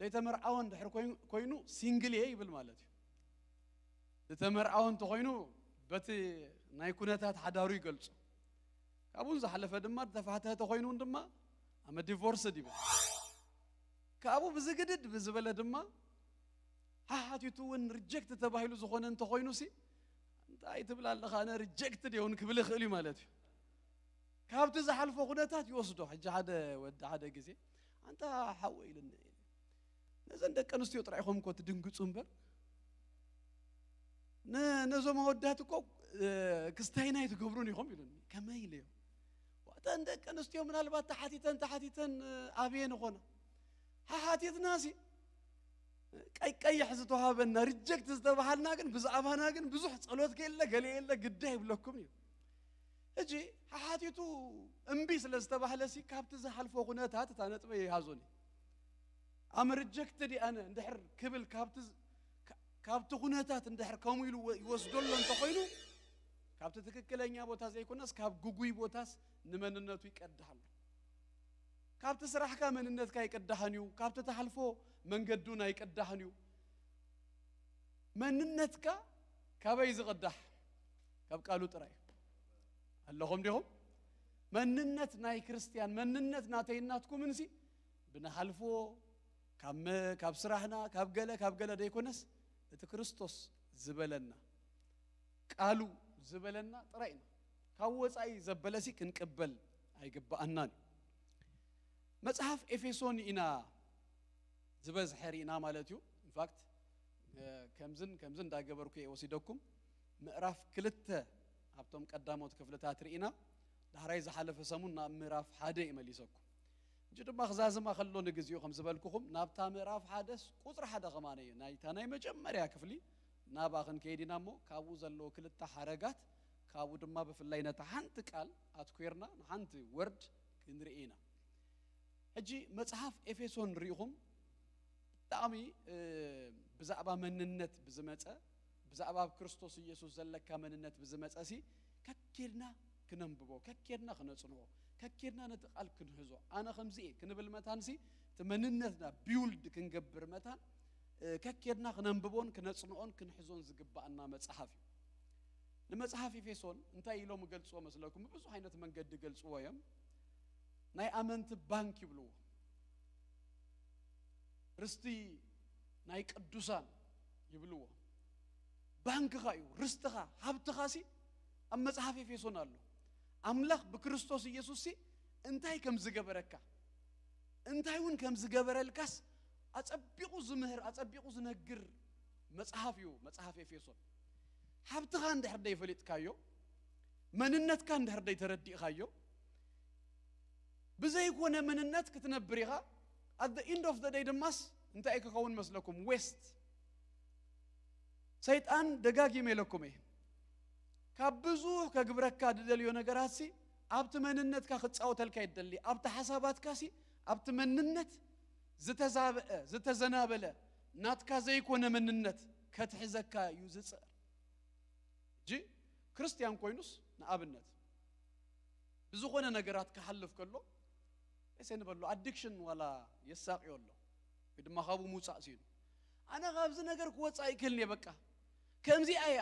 ለተመርዓውን ድሕር ኮይኑ ሲንግል ይብል ማለት እዩ ለተመርዓውን ተኮይኑ በት ናይ ኩነታት ሓዳሩ ይገልጹ ካብኡን ዝሓለፈ ድማ ተፋተተ ተኮይኑ ድማ አመ ዲቮርስ ይብል ካብኡ ብዝግድድ ብዝበለ ድማ ሃሃቲቱን ሪጀክት ተባሂሉ ዝኾነ እንተ ኮይኑ ሲ እንታይ ትብላለህ አነ ሪጀክትድ ይሁን ክብል ይኽእል ማለት እዩ ካብቲ ዝሓልፎ ኩነታት ይወስዶ ሕጂ ሓደ ጊዜ አንተ ሓወይልን ነዘን ደቀ አንስትዮ ጥራይኹም እኮ ትድንግጹ እምበር ነዞም ወዳት እኮ ክስታይናይ ትገብሩን ይኹም ይሉን ከመይ ኢለ ወጣን ደቀ አንስትዮ ምናልባት ተሓቲተን አብየን ኾነ ሃሃቲትና ሲ ቀይ ሕዝተዋበና ሪጀክት ዝተባሃልና ግን ብዛዕባና ግን ብዙሕ ጸሎት ከለ ገለ የለ ግዳይ ብለኩም እዩ እጂ ሃሃቲቱ እምቢ ስለዝተባሃለሲ ካብቲ ዝሓልፎ ኩነታት ታነጥበ ይሃዞኒ አመ ሪጀክትድ አነ እንድሕር ክብል ካብቲ ኩነታት እንድሕር ከምኡ ኢሉ ይወስዶሎ እንተ ኮይኑ ካብቲ ትክክለኛ ቦታ ዘይኮነስ ካብ ጉጉይ ቦታስ ንመንነቱ ይቀድሃል ካብቲ ስራሕካ መንነትካ ይቀድሃን እዩ ካብቲ ተሓልፎ መንገዱን አይቀዳህን እዩ መንነትካ ካበይ ዝቀዳህ ካብ ቃሉ ጥራይ አለኹም ዲኹም መንነት ናይ ክርስቲያን መንነት ናተይናትኩም እንሲ ብነሓልፎ ካብ ስራሕና ካብ ገለ ደይኮነስ እቲ ክርስቶስ ዝበለና ቃሉ ዝበለና ጥራይና ካብ ወፃኢ ዘበለሲ ክንቅበል አይግባአናን መጽሐፍ ኤፌሶን ኢና ዝበዝሕ ሪና ማለት እዩ ኢንፋክት ከምዝን ዳገበርኩ ወሲደኩም ምዕራፍ 2 ኣብቶም ቀዳሞት ክፍልታት ሪና ዳህራይ ዝሓለፈ ሰሙን ናብ ምዕራፍ 1 ይመሊሰኩም እንጂ ድማ ክዛዝማ ከሎ ንግዚኡ ከም ዝበልኩኩም ናብታ ምዕራፍ 1 ቁጥር 1 ከማነ እዩ ናይ መጀመርያ ክፍሊ ናባኽን ከይዲናሞ ካብኡ ዘሎ ክልተ ሓረጋት ካብኡ ድማ ብፍላይ ነታ ሓንቲ ቃል ኣትኩርና ሓንቲ ወርድ ክንርኢና ሕጂ መጽሐፍ ኤፌሶን ሪኢኹም ብጣዕሚ ብዛዕባ መንነት ብዝመፀ ብዛዕባ ክርስቶስ ኢየሱስ ዘለካ መንነት ብዝመፀሲ ከኪድና ክነንብቦ ከኪድና ክነጽንዖ ከኪድና ነጥቃል ክንህዞ ኣነ ከምዚ ክንብል መታንሲ ተመንነትና ቢውልድ ክንገብር መታን ከኪድና ክነንብቦን ክነጽንዖን ክንሕዞን ዝግባአና መጽሐፍ እዩ ለመጽሐፍ ኤፌሶን እንታይ ኢሎም ገልጽዎ መስለኩም ብዙ አይነት መንገድ ገልጽዎ እዮም ናይ አመንት ባንክ ይብልዎ ርስቲ ናይ ቅዱሳን ይብልዎ ባንክኻ እዩ ርስትኻ ሀብትኻሲ ኣብ መጽሐፍ ኤፌሶን ኣሎ አምላኽ በክርስቶስ ኢየሱስ እንታይ ከም ዝገበረካ እንታይውን ከም ዝገበረልካስ አጸቢቁ ዝምህር አጸቢቁ ዝነግር መጽሐፍ እዩ መጽሐፍ ኤፌሶን ሀብትኻ እንደህርደ ይፈልጥካዮ መንነትካ እንደህርደ ይተረዲእካዮ بزيكون من النت كتنبريها at the end of the day دماس انت ايك كون مسلكم ويست سيطان دغاغي ميلكم كابزو كغبرك ددليو نغراسي ابت مننت كخصاوتلك يدلي ابت حسابات كاسي ابت مننت زتزنابله ناتكا زيكون مننت كتحزكا يوزصر جي كريستيان كوينوس نابنت بزو خونه نغرات كحلف كله يسنبلو ادكشن ولا يساق يولو بدما خابو موصا سينو انا غابز ነገር ኮጻ ይከልኔ በቃ ከምዚ አይ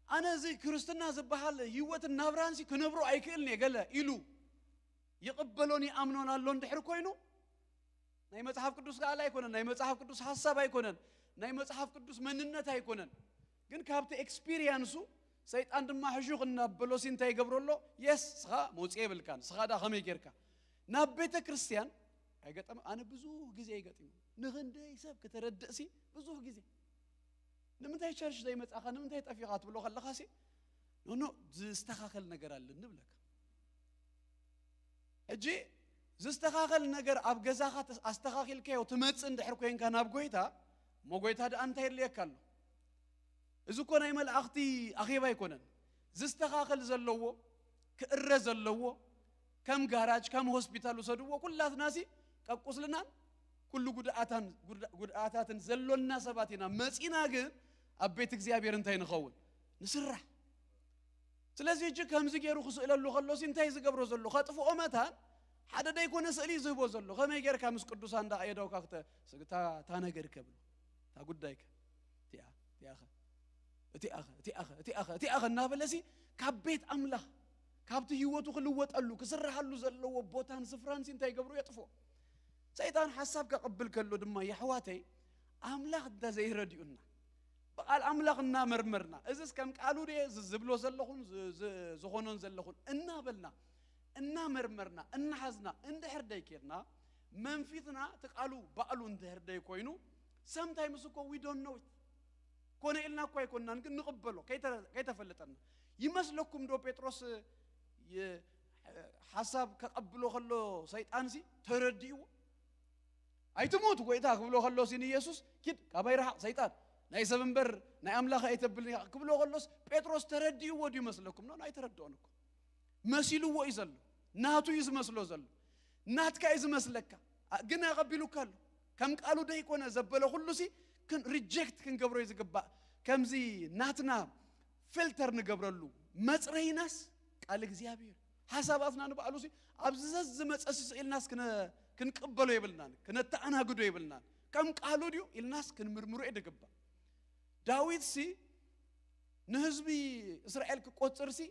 አና زي ክርስትና ዝባሃል ህይወትና ብርሃንሲ ከነብሩ አይከልኔ ገለ ኢሉ ይቀበሎኒ አምኖናሎ እንድሕር ኮይኑ ናይ መጽሐፍ ቅዱስ ቃል አይኮነን ናይ መጽሐፍ ቅዱስ ሐሳብ አይኮነን ናይ መጽሐፍ ቅዱስ መንነት አይኮነን ግን ካብተ ኤክስፒሪየንሱ ሰይጣን ድማ ሕሹኽና በሎሲ እንታይ ይገብረሎ የስ ስኻ ሞጽ ይብልካን ስኻዳ ከመይ ጌርካ ናብ ቤተ ክርስቲያን አይገጠም አነ ብዙ ጊዜ አይገጥም ንግንደይ ሰብ ከተረደሲ ብዙ ጊዜ ንምንታይ ቸርች ዘይ መጻኻ ንምንታይ ጠፊቃት ብሎ خلኻሲ ኖ ዝስተኻኸል ነገር አለ ንብለካ እጂ ዝስተኻኸል ነገር ኣብ ገዛኻ አስተኻኺልከዮ ትመጽ እንድሕር ኮይንካ ናብ ጎይታ ሞጎይታ ዳንታ ይልየካሎ እዚ ኮነ መልአኽቲ አኺባ ይኮነን ዝስተኻኸል ዘለዎ ክእረ ዘለዎ ከም ጋራጅ ከም ሆስፒታል ወሰድዎ ኩላትናሲ ቀቁስልና ኩሉ ጉድአታትን ዘሎና ሰባቲና መጺና ግን ኣብ ቤት እግዚአብሔር እንታይ ንኸውን ንስራ ስለዚህ እጂ ከምዚ ገይሩ ክስእለሉ ከሎሲ እንታይ ዝገብሮ ዘሎ ከጥፍኦ መታን ሓደ ዳይ ኮነ ስእሊ ዝህቦ ዘሎ ከመይ ጌርካ ምስ ቅዱሳን እንዳቀየደውካ ስግታ ታነገር ከብሎ ታ ጉዳይከ እቲ አኸ ናበለሲ ካብ ቤት አምላኽ ካብቲ ህይወቱ ክልወጠሉ ክስራሐሉ ዘለዎ ቦታን ስፍራን እንታይ ይገብሩ የጥፎ ሰይጣን ሐሳብ ከቀብል ከሎ ድማ ያህዋተይ አምላኽ እንደዘይረዲኡና በቃል አምላኽና መርመርና እዚስ ከም ቃሉ ዝብሎ ዘለኹን ዝኾኖን ዘለኹን እናበልና እና መርመርና እና ሐዝና እንድሕር ደይከርና መንፊትና ተቃሉ ባዕሉ እንድሕር ደይ ኮይኑ sometimes እኮ we don't know it ኮነ ኢልና እኮ አይኮናን ግን ንቅበሎ ከይተፈለጠና ይመስለኩም ዶ ጴጥሮስ ሐሳብ ከቀብሎ ከሎ ሰይጣንሲ ተረዲኡ አይትሞት ጎይታ ክብሎ ከሎ ሲን ኢየሱስ ኪድ ካባይራ ሰይጣን ናይ ሰብንበር ናይ አምላኽ አይተብል ክብሎ ከሎስ ጴጥሮስ ተረዲኡ ወዲ ይመስለኩም ነው አይተረዳውን እኮ መስይሉዎ ይዘሉ ናቱ ይዝመስሎ ዘሎ ናትካ ይዝመስለካ ግን አቀብሉካሉ ከም ቃሉ ደይ ኮነ ዘበለ ሁሉሲ كن ريجكت كن قبرو يزقبا كمزي ناتنا فلتر نقبرلو مصريناس قال እግዚአብሔር حساباتنا نبقالوسي ابزز مصص الناس كن قبلو يبلنان كن تاناغدو يبلنان كم قالو ديو الناس كن مرمرو يدغبا داويد سي نهزبي اسرائيل كقصر سي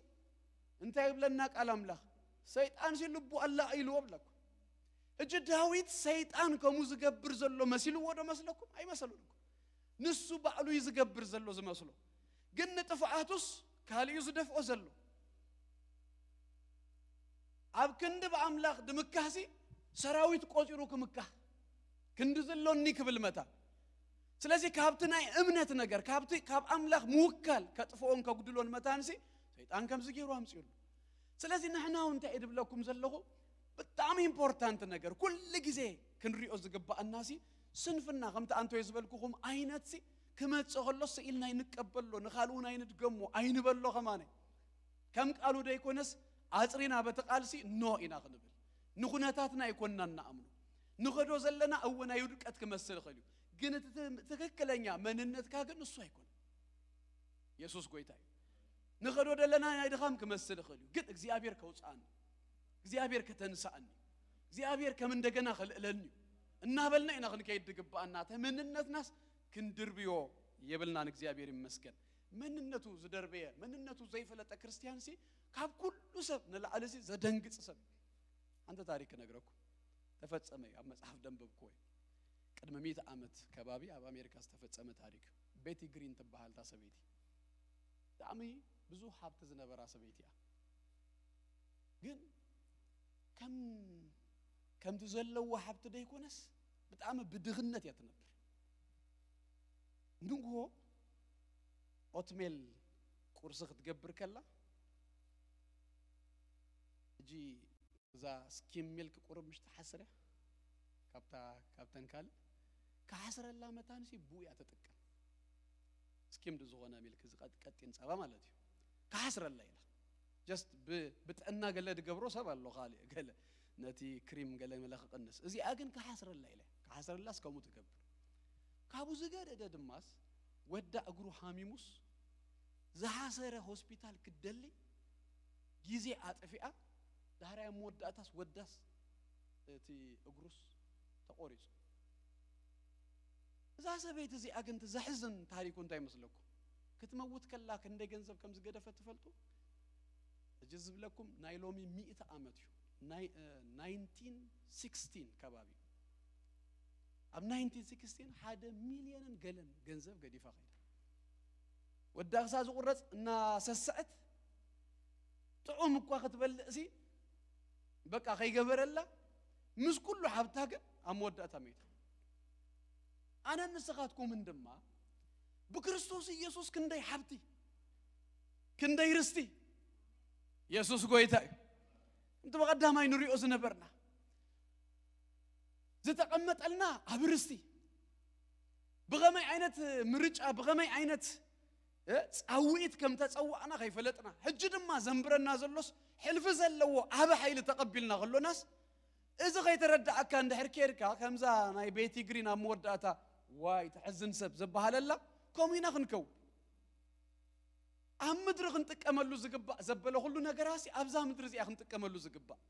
انت يبلنا قال املاح سيطان سي لبو الله ايلو بلاك اج داويد سيطان كمو زغبر زلو مسيلو ودا مسلكم اي مسلوكم ንሱ ባዕሉ ይዝገብር ዘሎ ዝመስሎ ግን ጥፋአቱስ ካልዩ ዝደፍኦ ዘሎ ኣብ ክንድ በአምላኽ ድምካሲ ሰራዊት ቆጽሩ ክምካህ ክንድ ዘሎኒ ክብል መታ ስለዚህ ካብቲ ናይ እምነት ነገር ካብ አምላኽ ሙካል ከጥፎን ከጉድሎን መታንሲ ሰይጣን ከም ዝገይሩ አምጽዩ ስለዚህ ንሕናው እንታይ እድብለኩም ዘለኹ በጣም ኢምፖርታንት ነገር ኩል ጊዜ ክንሪኦ ዝግባአናሲ ስንፍና ከምታ አንተ ይዝበልኩኩም አይነትሲ ከመጽኸሎስ ኢልና ይንቀበሎ ንኻሉን አይነት ገሞ አይንበሎ ከማነ ከም ቃሉ ደይኮነስ አጽሪና በተቃልሲ ኖ ኢና ክንብል ንኹነታትና ይኮንናና አምኑ ንኸዶ ዘለና እወና ይውድቀት ከመስል ኸልዩ ግን ትክክለኛ መንነትካ ግን እሱ አይኮን ኢየሱስ ጎይታ ንኸዶ ደለና አይደኻም ክመስል ይኽእል ግን እግዚአብሔር ከውፃን እግዚአብሔር ከተንሳአኒ እግዚአብሔር ከም እንደገና ኸልእለኒ እናበልና ኢና ክንከይድ ግባአና ተመንነትናስ ክንድርብዮ የብልናን እግዚአብሔር ይመስገን መንነቱ ዝደርበየ መንነቱ ዘይፈለጠ ክርስቲያን ሲ ካብ ኩሉ ሰብ ንላዕለሲ ዘደንግጽ ሰብ አንተ ታሪክ ነግረኩ ተፈጸመ ኣብ መጽሐፍ ደንበብኩ ወይ ቅድመ 100 ዓመት ከባቢ ኣብ አሜሪካ ተፈጸመ ታሪክ ቤቲ ግሪን ተባሃል ታሰበይቲ ዳሚ ብዙ ሀብት ዝነበራ ሰበይቲያ ግን ከም ተዘለው ሀብት ደይኮነስ በጣም ብድግነት ያትነበር ንጉሆ ኦትሜል ቁርስ ክትገብር ከላ እጂ ዛ ስኪም ሚልክ ቁርብ ምሽ ተሐስረ ካፕተን ካል ከሐስረላ መታንሲ ቡያ ተጠቀም ስኪም ድዝሆነ ሚልክ ዝቀጥን ጸባ ማለት እዩ ከሐስረላ ይላ just ብጥዕና ገለ ድገብሮ ሰብ አሎ ኻሊ ገለ ነቲ ክሪም ገለ መለኽ ቀንስ እዚ አግን ከሐስረላ ይላ ከሐስረላ እስከሙ ትገብር ካቡ ዝገደደ ድማስ ወዳ እግሩ ሃሚሙስ ዘሐሰረ ሆስፒታል ክደሊ ጊዜ አጥፊአ ዳህራይ ሞዳታስ ወዳስ እቲ እግሩስ ተቆሪጹ እዛ ሰበይት እዚ አግንት ዘሕዝን ታሪኩ እንታይ መስለኩ ክትመውት ከላ ክንደ ገንዘብ ከም ዝገደፈ ትፈልጡ እጅዝብ ለኩም ናይሎሚ 100 ዓመት እዩ 1916 ከባቢ ኣብ 1916 1 ሚሊዮን ገለን ገንዘብ ገዲፋ ኸይዳ ወዳግሳ ዝቁረጽ እና ሰሰዕት ጥዑም እኳ ክትበልእሲ በቃ ከይገበረላ ምስ ኩሉ ሀብታ ግን አሞዳታ ሜት አነ ንስኻትኩም እንደማ በክርስቶስ ኢየሱስ ክንደይ ሀብቲ ክንደይ ርስቲ ኢየሱስ ጎይታ እንት በቀዳማይ ንሪኦ ዝነበርና ዝተቀመጠልና አብርስቲ በገመይ አይነት ምርጫ በገመይ አይነት ጻውኢት ከም ተጸዋዕና ከይፈለጥና ሕጂ ድማ ዘንብረና ዘሎስ ሕልፍ ዘለዎ አበ ኃይል ተቀቢልና ገሎናስ እዚ ከይተረዳእካ እንድሕር ኬርካ ከምዛ ናይ ቤቲ ግሪን አሞዳታ ዋይ ተሕዝን ሰብ ዘባሃለላ ኮሚና ክንከው ኣብ ምድሪ ክንጥቀመሉ ዝግባእ ዘበለ ሁሉ ነገራሲ ኣብዛ ምድሪ እዚኣ ክንጥቀመሉ ዝግባእ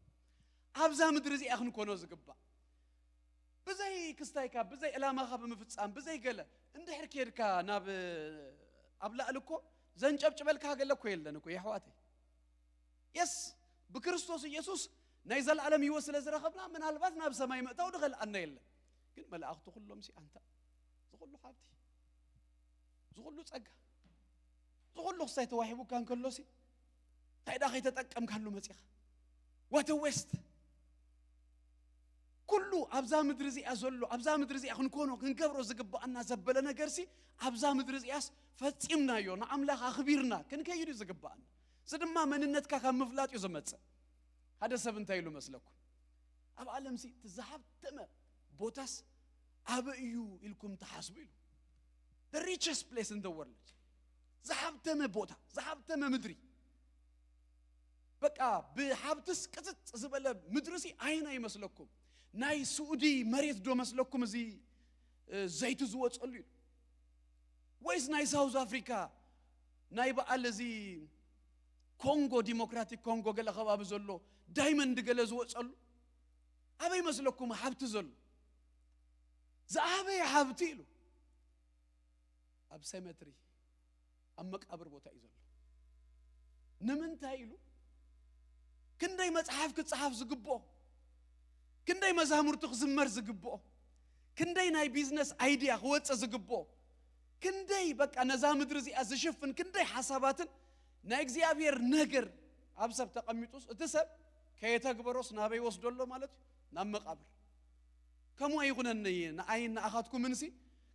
ኣብዛ ምድሪ እዚኣ ክንኮኖ ዝግባእ ብዘይ ክስታይካ ብዘይ ዕላማኻ ብምፍጻም ብዘይ ገለ እንድሕር ኬርካ ናብ ኣብ ላዕልኮ ዘንጨብጭበልካ ገለ እኮ የለን እኮ የሕዋተይ የስ በክርስቶስ ኢየሱስ ናይ ዘለዓለም ሕይወት ስለ ዝረኸብና ምናልባት ናብ ሰማይ መእታው ድኸልአና የለን ግን መላእኽቱ ሁሉም ሲ አንተ ዝኹሉ ሀብቲ ዝኹሉ ጸጋ ዝኹሉ ክሳይ ተዋሂቡካ እንከሎሲ ታይዳ ከይተጠቀምካሉ መጺኻ ዋት ዌስት ኩሉ ኣብዛ ምድሪ እዚኣ ዘሎ ኣብዛ ምድሪ እዚኣ ክንኮኖ ክንገብሮ ዝግባአና ዘበለ ነገርሲ ኣብዛ ምድሪ እዚኣስ ፈጺምናዮ ንኣምላኽ ኣኽቢርና ክንከይዱ ዝግባአና ስድማ መንነትካ ካብ ምፍላጥ እዩ ዝመጽእ ሓደ ሰብ እንታይ ኢሉ መስለኩም ኣብ ዓለምሲ ትዝሃብተመ ቦታስ ኣበ እዩ ኢልኩም ተሓስቡ ኢሉ the richest place in the world ዝሃብተመ ቦታ ዝሃብተመ ምድሪ በቃ ብሃብትስ ቅጽጽ ዝበለ ምድርሲ አይና ይመስለኩም ናይ ሱዑዲ መሬት ዶ መስለኩም እዚ ዘይቱ ዝወጸሉ ኢሉ ወይስ ናይ ሳውዝ አፍሪካ ናይ በዓል እዚ ኮንጎ ዲሞክራቲክ ኮንጎ ገለ ከባቢ ዘሎ ዳይመንድ ገለ ዝወጸሉ አበይ መስለኩም ሀብት ዘሎ ዘአበይ ሀብት ኢሉ ኣብ ሴሜትሪ ኣብ መቃብር ቦታ እዩ ዘሎ ንምንታይ ኢሉ ክንደይ መጽሐፍ ክጽሐፍ ዝግብኦ ክንደይ መዛሙርቱ ክዝመር ዝግብኦ ክንደይ ናይ ቢዝነስ አይዲያ ክወጽእ ዝግብኦ ክንደይ በቃ ነዛ ምድሪ እዚኣ ዝሽፍን ክንደይ ሓሳባትን ናይ እግዚአብሔር ነገር ኣብ ሰብ ተቀሚጡስ እቲ ሰብ ከየተግበሮስ ናበይ ወስዶሎ ማለት ናብ መቃብር ከመ ይኹነኒ ንአይን ንኣኻትኩም እንሲ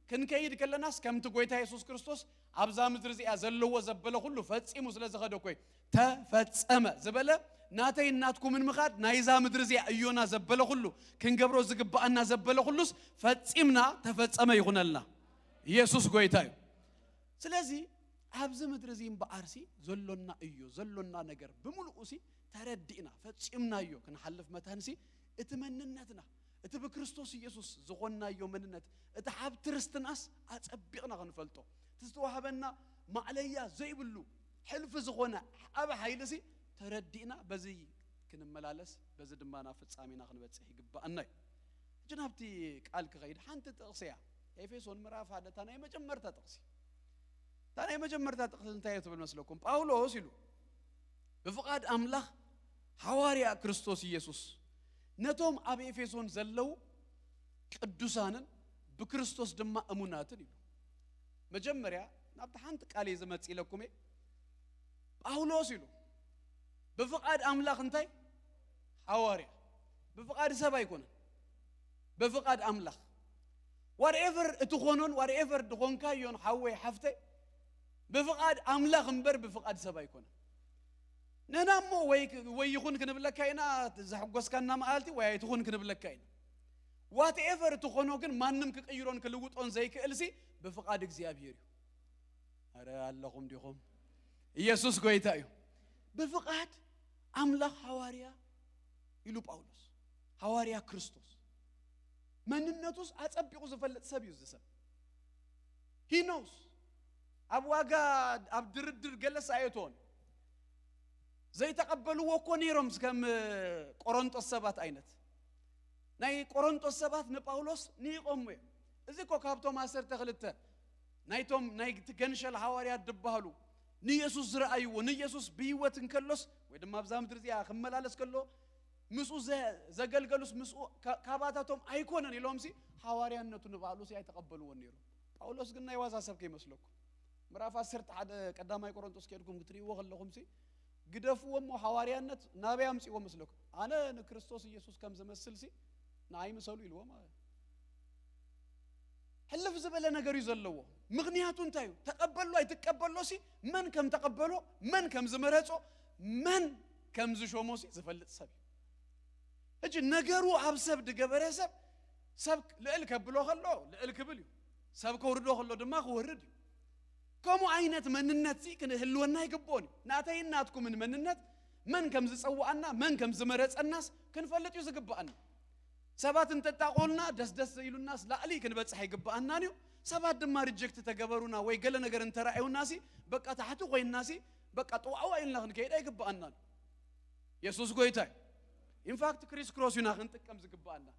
ክንከይድ ከለናስ ከምቲ ጎይታ ኢየሱስ ክርስቶስ ኣብዛ ምድሪ እዚኣ ዘለዎ ዘበለ ሁሉ ፈጺሙ ስለ ዝኸደ ኮይ ተፈጸመ ዝበለ ናተይ እናትኩምን ምኻድ ናይዛ ምድሪ እዚኣ እዮና ዘበለ ሁሉ ክንገብሮ ዝግባአና ዘበለ ሁሉስ ፈጺምና ተፈጸመ ይኹነልና ኢየሱስ ጎይታ እዩ ስለዚ ኣብዚ ምድሪ እዚ እምበኣርሲ ዘሎና እዩ ዘሎና ነገር ብምሉኡሲ ተረዲእና ፈጺምናዮ ክንሓልፍ መታንሲ እቲ መንነትና እቲ በክርስቶስ ኢየሱስ ዝኾናዮ መንነት እቲ ሓብቲ ርስትናስ ኣጸቢቕና ክንፈልጦ ትዝተዋሃበና ማዕለያ ዘይብሉ ሕልፊ ዝኾነ ኣብ ሓይልሲ ተረዲእና በዚ ክንመላለስ በዚ ድማ ናብ ፍጻሜና ክንበጽሕ ይግባአና እዩ ጅናብቲ ቃል ክኸይድ ሓንቲ ጥቕሲ እያ ኤፌሶን ምዕራፍ 1 ታናይ መጀመርታ ጥቕሲ ታናይ መጀመርታ ጥቕሲ እንታይ ትብል መስለኩም ጳውሎስ ኢሉ ብፍቃድ ኣምላኽ ሐዋርያ ክርስቶስ ኢየሱስ ነቶም ኣብ ኤፌሶን ዘለው ቅዱሳንን ብክርስቶስ ድማ እሙናትን ኢሉ መጀመርያ ናብቲ ሓንቲ ቃል ዝመጽ ኢለኩም ጳውሎስ ኢሉ بفقاد أملاك أنتي حواري بفقاد سبا يكون بفقاد أملاك whatever تخونون whatever تخونكا يون حوي حفتي بفقاد أملاك مبر بفقاد سبا يكون ننامو ويخون كنبلا كاينا زحقوس كان نام آلتي ويتخون كنبلا كاينا whatever تخونو كن مانم كيرون كلوت أون زي كألسي بفقاد إكزيابيريو أرى اللهم ديهم يسوع قويتايو بفقاد أملاك حواريا يلو باولوس حواريا كريستوس من النتوس أتأبيقو زفلت سبيوز دسم he knows أبواجا أبدردر جلس آيتون زي تقبلوا وكونيرمز كم قرنت السبات أينت ناي قرنت السبات نباولوس نيقومي إذا كوكابتو ما صرت خلته نايتهم ناي تجنشل حواريا دبهالو نيسوس رأيو ونيسوس بيوت انكلوس ويدم أبزام درزيا خملالس كله مسؤول زجل جلوس مسؤول كاباتهم أيكونن يلومسي حواريا نتون بعلوس يتقبلوا ونيرو باولوس قلنا يوازا سب كي مسلوك مرافع صرت عاد قدام يقرنتوس كيركم قتري وغلهم سي قدفوا مو حواريا نت نابي أمسي ومسلوك أنا نكريستوس يسوس كم زمسل سي نايم سولو يلوم حلف زبالة نجاري زلوا مغنياتون تايو تقبلوا أي تقبلوا سي من كم تقبلوا من كم زمرتوا من كم زشوموسي زفلت سبي أجي نجارو عبسب دجبره سب لإلك بلو خلوا لإلك بليو سب كوردو خلوا دماغ وردي كم عينت من النت سي كن هلونا يقبوني نعطي ناتكم من النت من كم زسوّعنا من كم زمرت الناس كن فلت يزقبأنا سبات انت تقولنا دس يلو الناس لا عليك نبتصح يقبأنا نيو سبات دم رجكت تجبرونا ويقلنا نجر انت رأيو الناسي بقى تحتو غي الناسي بقى طوعوا إن لغن كيدا يقبأنا يسوس قويتاي in fact كريس كروس يناخ انت كم زقبأنا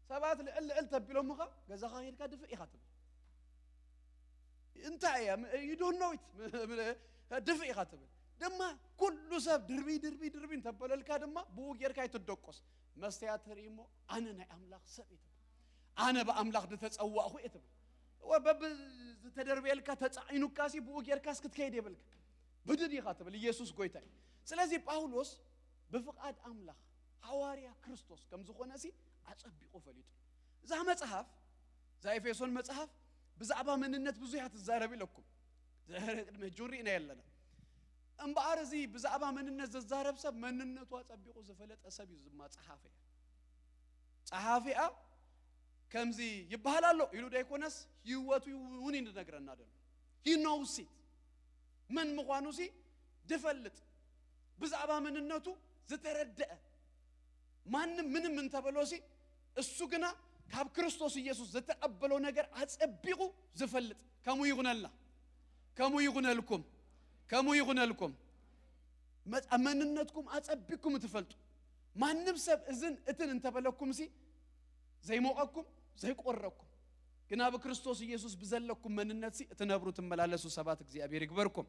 سبات اللي تبلو مخا جزا خير كدف إخاتب انت you don't know it دف إخاتب دما كل سب دربي تبلو الكادما بوغير كاي تدقص مستياتر يمو أنا ناي أملاك سبيت أنا بأملاك دتسأوى أخوي إتب وبب تدربي لك تسعينو كاسي بوغير كاس كتكيدي بلك بدي خاطب ليسوس قويتاي سلازي باولوس بفقاد أملاك حواريا كريستوس كم زخوناسي أصبيقو فليتو زها مصحف زي إفيسون مصحف بزعبا مننت بزيحة الزاربي لكم مجورينا يلنا أم بعرزي بزعبا مننت الزارب سب مننت وأصبيقو زفلت أسبي زما صحافي كم زي يبهلالو يلو دايكونس يواتو ونين نغرنا دل he knows it من مغوانوسي دفلت بزعبا مننتو زتردأ من تبلوسي السجنا كاب كريستوس يسوع زتقبلو نجر أصبيقو زفلت كمو يغنى لكم أمننتكم أصبيكم تفلتو ما نبسب إذن إتن انتبلكم سي زي موقعكم زي قرركم كنا بكريستوس يسوع بزلكم من النسي تنبرو تملالسو سباتك زي أبي يكبركم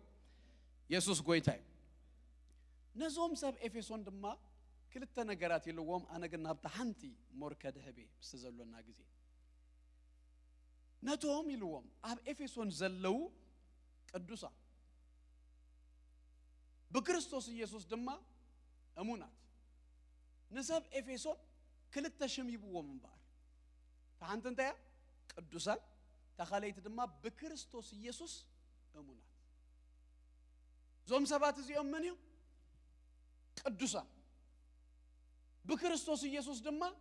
يسوع قويتاي نزوم سب إفيسون دما كل التنجارات يلوهم أنا قلنا بتحنتي مركد هبي استزلوا الناجزين نتوهم يلوهم أب إفيسون زلوا قدوسا بكريستوس يسوع دما أمونات نسب إفيسون كل التشم يبوهم من بار فهمت أنت يا قدوسا تخليت دما بكريستوس يسوع أمونات زوم سبات زيهم منيو قدوسا بكريستوس يسوع دما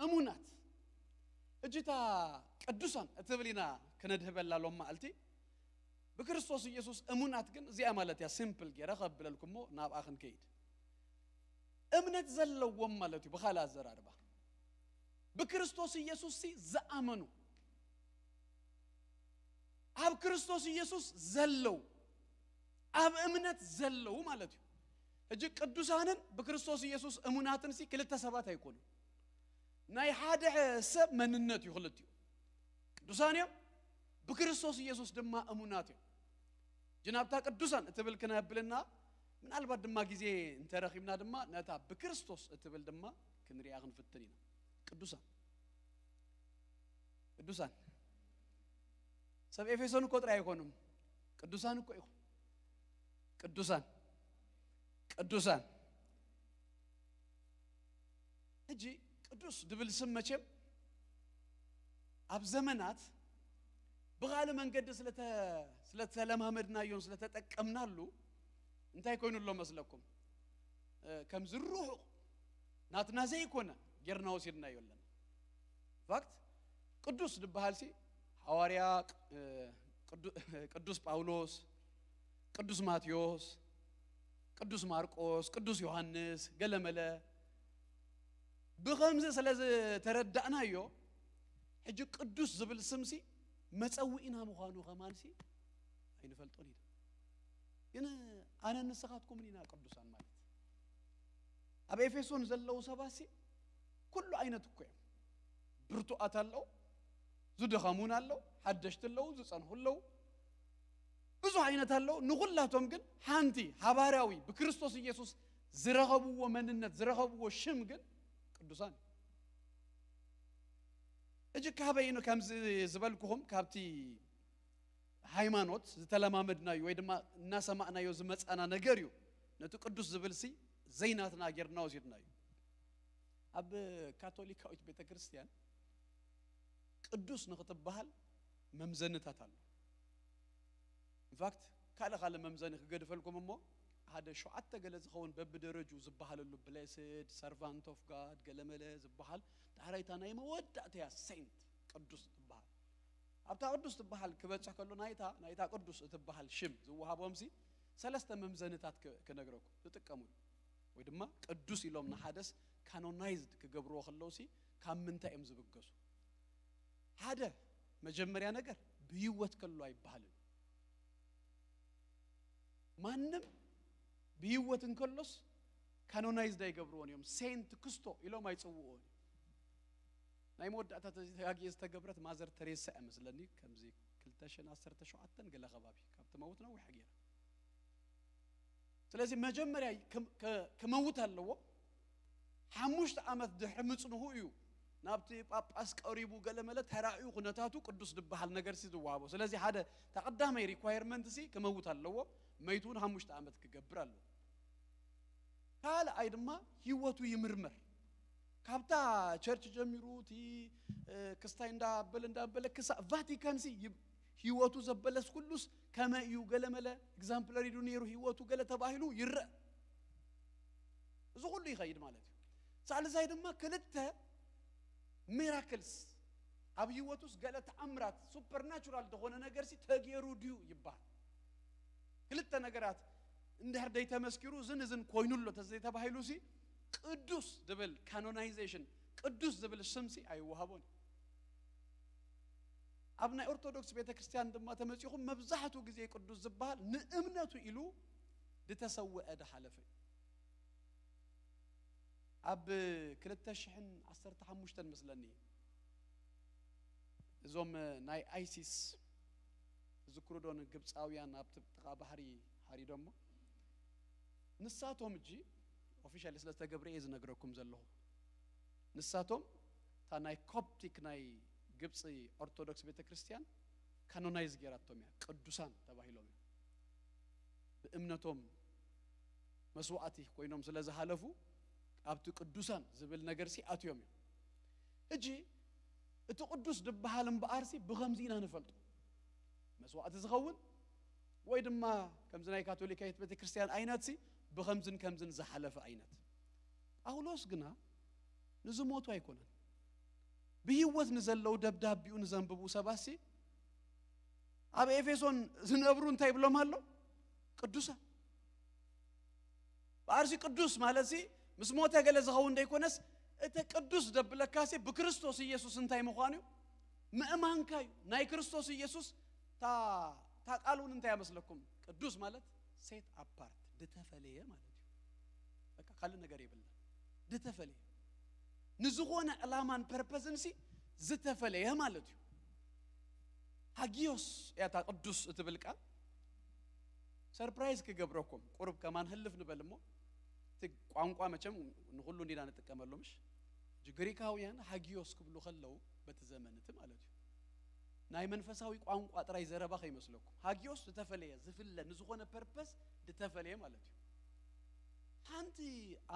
أمونات اجتا قدوسان اتبلينا كندهب لهم مالتي بكريستوس يسوع أمونات كن زي امالت يا سيمبل غير خبل لكم مو ناب اخن كيد امنت زلوا مالتي بخالا زراربا بكريستوس يسوع سي زأمنوا أب كريستوس يسوع زلوا أب أمنت زلوا مالتي أجي قدوسانن بكريستوس يسوع أموناتن سي كلتا سبات هيكونوا ناي حدا سب مننت يخلتيو قدوسانيا بكريستوس يسوع دما أموناتي جنابتا قدوسان اتبل كنا يبلنا من البعض دما غيزي انت رخيمنا دما نتا بكريستوس اتبل دما كنريا غنفتنينا قدوسان قدوسان سب ኤፌሶን ቁጥር አይሆንም ቅዱሳን እኮ ይሁን ቅዱሳን እጂ ቅዱስ ድብል ስም መቼም አብ ዘመናት በጋለ መንገድ ስለተለማመድና ይሁን ስለተጠቀምናሉ እንታይ ኮይኑሎ መስለኩም ከም ዝሩህ ናትና ዘይኮነ ገርናው ሲድና ይወለን ፋክት ቅዱስ ድባልሲ ሐዋርያ ቅዱስ ጳውሎስ ቅዱስ ማቴዎስ ቅዱስ ማርቆስ ቅዱስ ዮሐንስ ገለመለ بخمسة سلازة تردأنا يو حجو قدوس زبل سمسي متسوئنا مخانو غمانسي أين فلتوني ين أنا نسخاتكم مننا قدوسان مالت أبي إفسون زلوا سباسي كل عين تكوي برتو أتلو زود خامون اللو حدشت اللو زود صنه اللو بزو عين تلو نقولاتهم جن حانتي حباراوي بكريستوس يسوع زرغبوا ومننت زرغبوا وشمجن قدوسان اجي كابينو كم زبالكم كابتي ሃይማኖት ዝተለማመድና ወይ ድማ እናሰማዕናዮ ዝመጻና ነገርዩ ነቱ ቅዱስ ዝብልሲ ዘይናትና ገርናው ሲድናዩ አብ ካቶሊካዊት ቤተክርስቲያን ቅዱስ ንኽትበሃል መምዘንታት አሉ ኢንፋክት ካለ መምዘን ክገድፈልኩም እሞ هذا شو عتى قال زخون ببدرج وزبحال له blessed servant of God قال زبحال تعريتنا يما ودعتها saint قدوس تبحال أبتا قدوس تبحال كبتش كله نايتا قدوس تبحال شم زوها بومسي ثلاثة ممزنتات كنجرك تتكمل ويدما قدوس يلوم نحدث canonized كجبروه خلوسي كم من تأم زبجسو هذا مجمريا نجر بيوت كله يبحال ما نم بيوتن كلش كانونايز داي قبرون يوم سينت كستو إلو ما يتصوون ناي مود تاجي استقبرت مازر تريسا مثلني كم زي كلتاشن عصرت شو عتن قال غبابي كابت موتنا وحقيرة سلازم مجمريا كموت هاللو حموشت عمت دحمصنه يو نابتي باباس قريبو قال ملت هراعيو قنتاتو قدوس دبحال نجر سي زوابو سلازي هذا تقدم ريكوايرمنت سي كموت هاللو ميتون حموشت عمت كجبرالو قال أيضا هيوتو يمرمر كابتا church جميروتي كستاين دا بل كسا فاتيكان سي هيوتو زبلس كلوس كما يقال ملا exemplary دونيرو هيوتو قال تباهلو يرى زغل لي خير مالتي سأل زايد ما كلتها miracles أب هيوتوس قالت أمرات supernatural دهونا نجارسي تغيرو ديو يبان كلتها نجارات اندهر دايتا مسكرو زن كوينولو تزيتا بحيلوسي قدوس دبل canonization قدوس دبل الشمسي أي وهابون أبناء أرثوذكس بيتا كريستيان دما تمسيخو مبزحتو جزي قدوس زبال نأمنتو إلو دتسوى أدا حلفي أب كلتا شحن عصرت حموشتن مثلني زوم ناي آيسيس ذكروا دون قبس آويان أبت بحري هاري دمو نساتهم جي officially سلسة جبريز نقرأكم زلهم نساتهم تاناي كوبتيك ناي قبسي أرثوذكس بيت كريستيان كانونايز جراتهم يا قدوسان تباهيلهم بإمنتهم مسوعاتي كوينهم سلسة حلفو أبتو قدوسان زبل نجرسي أتيوم اجي اتو قدوس دبحالم بأرسي بغمزينا نفلتو مسوعات زغون ويدما كمزناي كاثوليكايت بيت كريستيان أيناتسي بخمزن كمزن زحلف عينت أولوس جنا نزموتو هيكونن بيوت نزلوا دبداب بيو نزنببو سباسي أبي إفسون زنبرون تايب لهم هلو قدوسا بارسي قدوس مالسي مسموتها قال زخون ديكونس እተ ቅዱስ ደብለካሴ በክርስቶስ ኢየሱስ እንታይ ምዃኑ ምእማንካዩ ናይ ክርስቶስ ኢየሱስ ታ ቃሉን እንታይ ያመስለኩም ቅዱስ ማለት ሴት አፓርት ድተፈለየ ማለት እዩ በቃ ካለ ነገር ይብላ ድተፈለየ ንዝኾነ ዕላማን ፐርፐዝንሲ ዝተፈለየ ማለት እዩ ሃጊዮስ ያታ ቅዱስ እትብልቃ ሰርፕራይዝ ክገብረኩም ቁርብ ከማን ህልፍ ንበልሞ ቋንቋ መቸም ንሁሉ እንዲና ንጥቀመሉምሽ ግሪካውያን ሃጊዮስ ክብሉ ከለው በተዘመንት ማለት እዩ ናይ መንፈሳዊ ቋንቋ ጥራይ ዘረባ ከይመስለኩም ሃጊዮስ ዝተፈለየ ዝፍለ ንዝኾነ ፐርፐስ ዝተፈለየ ማለት እዩ ሓንቲ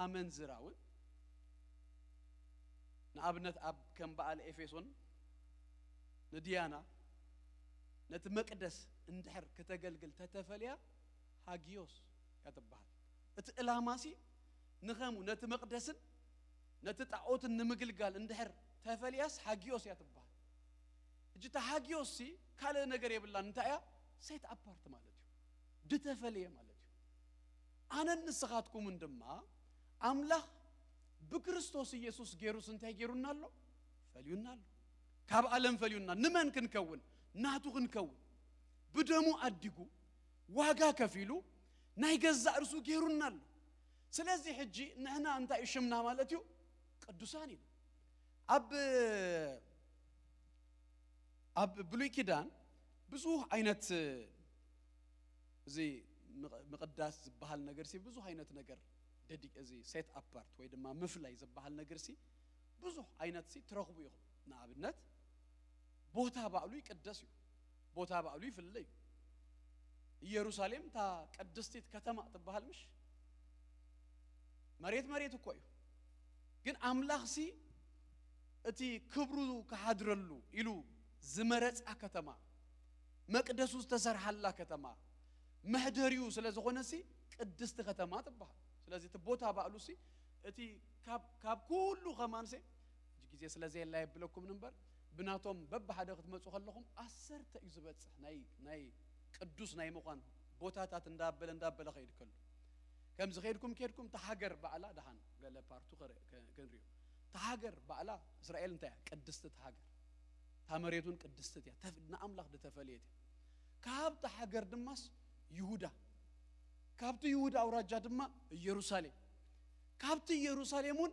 አመንዝራውን ንኣብነት ኣብ ከም በዓል ኤፌሶን ንዲያና ነቲ መቅደስ እንድሕር ከተገልግል ተተፈልያ ሃጊዮስ ያተባሃል እቲ ዕላማሲ ንኸሙ ነቲ መቅደስን ነቲ ጣዖትን ንምግልጋል እንድሕር ተፈልያስ ሃጊዮስ ያተባሃል እጅታ ሃጊዮስ ሲ ካለ ነገር የብላን እንታያ ሴት አፓርት ማለት እዩ ድተፈልየ ማለት እዩ አነ ንስኻትኩም እንደማ አምላኽ በክርስቶስ ኢየሱስ ገይሩስ እንታይ ገይሩናሎ ፈልዩናሎ ካብ ዓለም ፈልዩና ንመን ክንከውን ናቱ ክንከውን ብደሙ አዲጉ ዋጋ ከፊሉ ናይ ገዛ እርሱ ገይሩናሎ ስለዚህ ሕጂ ንሕና እንታይ ሽምና ማለት እዩ ቅዱሳን ኢና ኣብ ብሉይ ኪዳን ብዙ አይነት እዚ መቅዳስ ዝበሃል ነገር ሲ ብዙ አይነት ነገር ደዲቅ እዚ ሴት አፓርት ወይ ድማ ምፍላይ ዝበሃል ነገር ሲ ብዙ አይነት ሲ ትረኽቡ ይኹም ንኣብነት ቦታ ባዕሉ ይቅደስ እዩ ቦታ ባዕሉ ይፍለይ ኢየሩሳሌም ታ ቅድስቲት ከተማ ትበሃል ምሽ መሬት እኮ እዩ ግን አምላኽ ሲ እቲ ክብሩ ከሓድረሉ ኢሉ ዝመረጻ ከተማ መቅደሱ ዝተሰርሐላ ከተማ መህደሪው ስለዝኾነሲ ቅድስት ከተማ ትበሃል ስለዚህ እቲ ቦታ ባዕሉ ሲ እቲ ካብ ኩሉ ኸማንሴ ጊዜ ስለዚህ ላይ ብለኩም ነበር ብናቶም በብሓደ ክትመጹ ከለኹም 10 እዩ ዝበጽሕ ናይ ቅዱስ ናይ ምዃን ቦታታት እንዳበለ ኸይድከሉ ከም ዝኸይድኩም ተሃገር ባዕላ ደሃን ገለ ፓርቱ ከንሪዮ ተሃገር ባዕላ እስራኤል እንታይ ቅድስት ተሃገር ታመሬቱን ቅድስት ያ ንአምላኽ ደተፈልየት ካብ ተሃገር ድማስ ይሁዳ ካብቲ ይሁዳ አውራጃ ድማ ኢየሩሳሌም ካብቲ ኢየሩሳሌሙን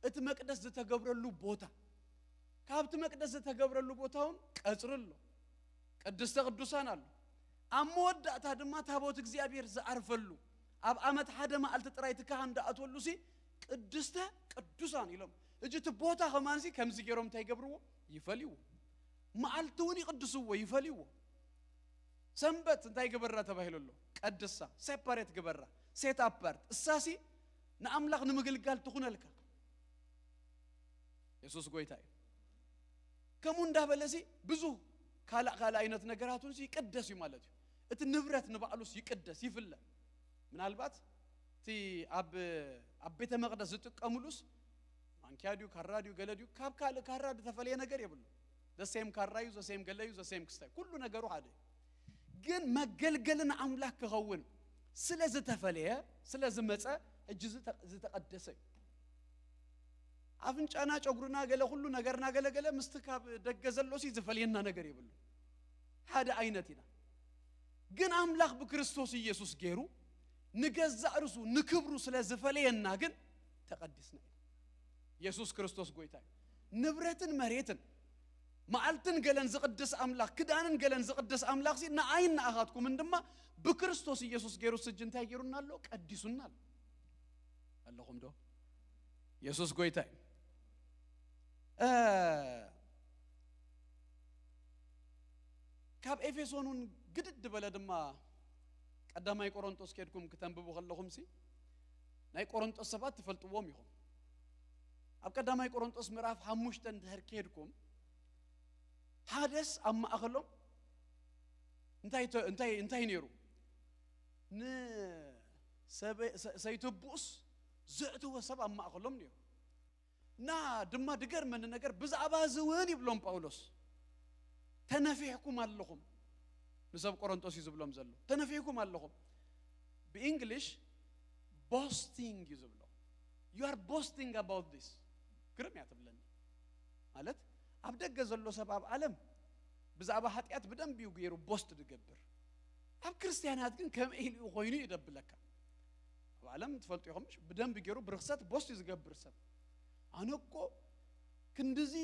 እቲ መቅደስ ዝተገብረሉ ቦታ ካብቲ መቅደስ ዝተገብረሉ ቦታውን ቀጽርሎ ቅድስተ ቅዱሳን አሉ አሞወዳእታ ድማ ታቦት እግዚአብሔር ዝአርፈሉ ኣብ ዓመት ሓደ መዓልቲ ጥራይ ትካሃን ዳኣትወሉ ሲ ቅድስተ ቅዱሳን ኢሎም እጅት ቦታ ኸማንሲ ከምዚ ገይሮም እንታይ ይገብርዎ ይፈልይዎ መዓልቱን ይቅድስዎ ይፈልይዎ ሰንበት እንታይ ገበራ ተባሂሉሎ ቀድሳ ሴፓሬት ገበራ ሴት አፓርት እሳሲ ንአምላኽ ንምግልጋል ትኹነልካ ኢየሱስ ጎይታ እዩ ከሙ እንዳበለሲ ብዙ ካላ አይነት ነገራቱን ሲ ይቅደስ እዩ ማለት እዩ እቲ ንብረት ንባዕሉስ ይቅደስ ይፍለ ምናልባት ቲ ኣብ ቤተ መቅደስ ዝጥቀሙሉስ ማንኪያዲው ካራዲው ገለዲው ካብ ካለ ካራድ ተፈልየ ነገር ይብሉ ዘሴም ካራዩ ዘሴም ገለዩ ዘሴም ክስታይ ኩሉ ነገሩ ሓደ ግን መገልገልና አምላክ ከኸውን ስለዝተፈልየ ስለዝመጸ እጅ ዝተቀደሰ አፍንጫና ጨጉርና ገለ ሁሉ ነገርና ገለገለ ምስትካብ ደገዘሎሲ ዝፈልየና ነገር ይብሉ ሓደ አይነት ኢና ግን አምላኽ በክርስቶስ ኢየሱስ ገይሩ ንገዛ እርሱ ንክብሩ ስለዝፈልየና ግን ተቀድስና ኢየሱስ ክርስቶስ ጎይታ ንብረትን መሬትን መዓልትን ገለን ዝቅድስ አምላኽ ክዳንን ገለን ዝቅድስ አምላኽ ሲ ንዓይን አኻትኩም እንደማ በክርስቶስ ኢየሱስ ገይሩ ስጅ እንታይ ገይሩናሎ ቀድሱናል አለኹም ዶ ኢየሱስ ጎይታ ካብ ኤፌሶኑን ግድድ በለ ድማ ቀዳማይ ቆሮንቶስ ከድኩም ከተንብቡ ከለኹም ሲ ናይ ቆሮንቶስ ሰባት ትፈልጥዎም ይኹም ኣብ ቀዳማይ ቆሮንቶስ ምዕራፍ 5 እንድሕር ከድኩም ሓደስ ኣብ ማእኸሎም እንታይ ነይሩ ሰይትቡስ ዘእትወ ሰብ ኣብ ማእኸሎም ነይሩ ና ድማ ድገርመን ነገር ብዛዕባ ዝውን ይብሎም ጳውሎስ ተነፊሕኩም ኣለኹም ንሰብ ቆሮንቶስ ይዝብሎም ዘሎ ተነፊሕኩም ኣለኹም በእንግሊሽ boasting ይዝብሎ you are boasting about this ግርም ያትብለኒ ማለት ኣብ ደገ ዘሎ ሰብ ኣብ ዓለም ብዛዕባ ኃጢአት በደንብ እዩ ገይሩ ቦስት ድገብር ኣብ ክርስቲያናት ግን ከም ኢሉ ኮይኑ ይደብለካ ኣብ ዓለም ትፈልጡ ይኹምሽ በደንብ ገይሩ ብርክሰት ቦስት ዝገብር ሰብ ኣነኮ ክንድዚ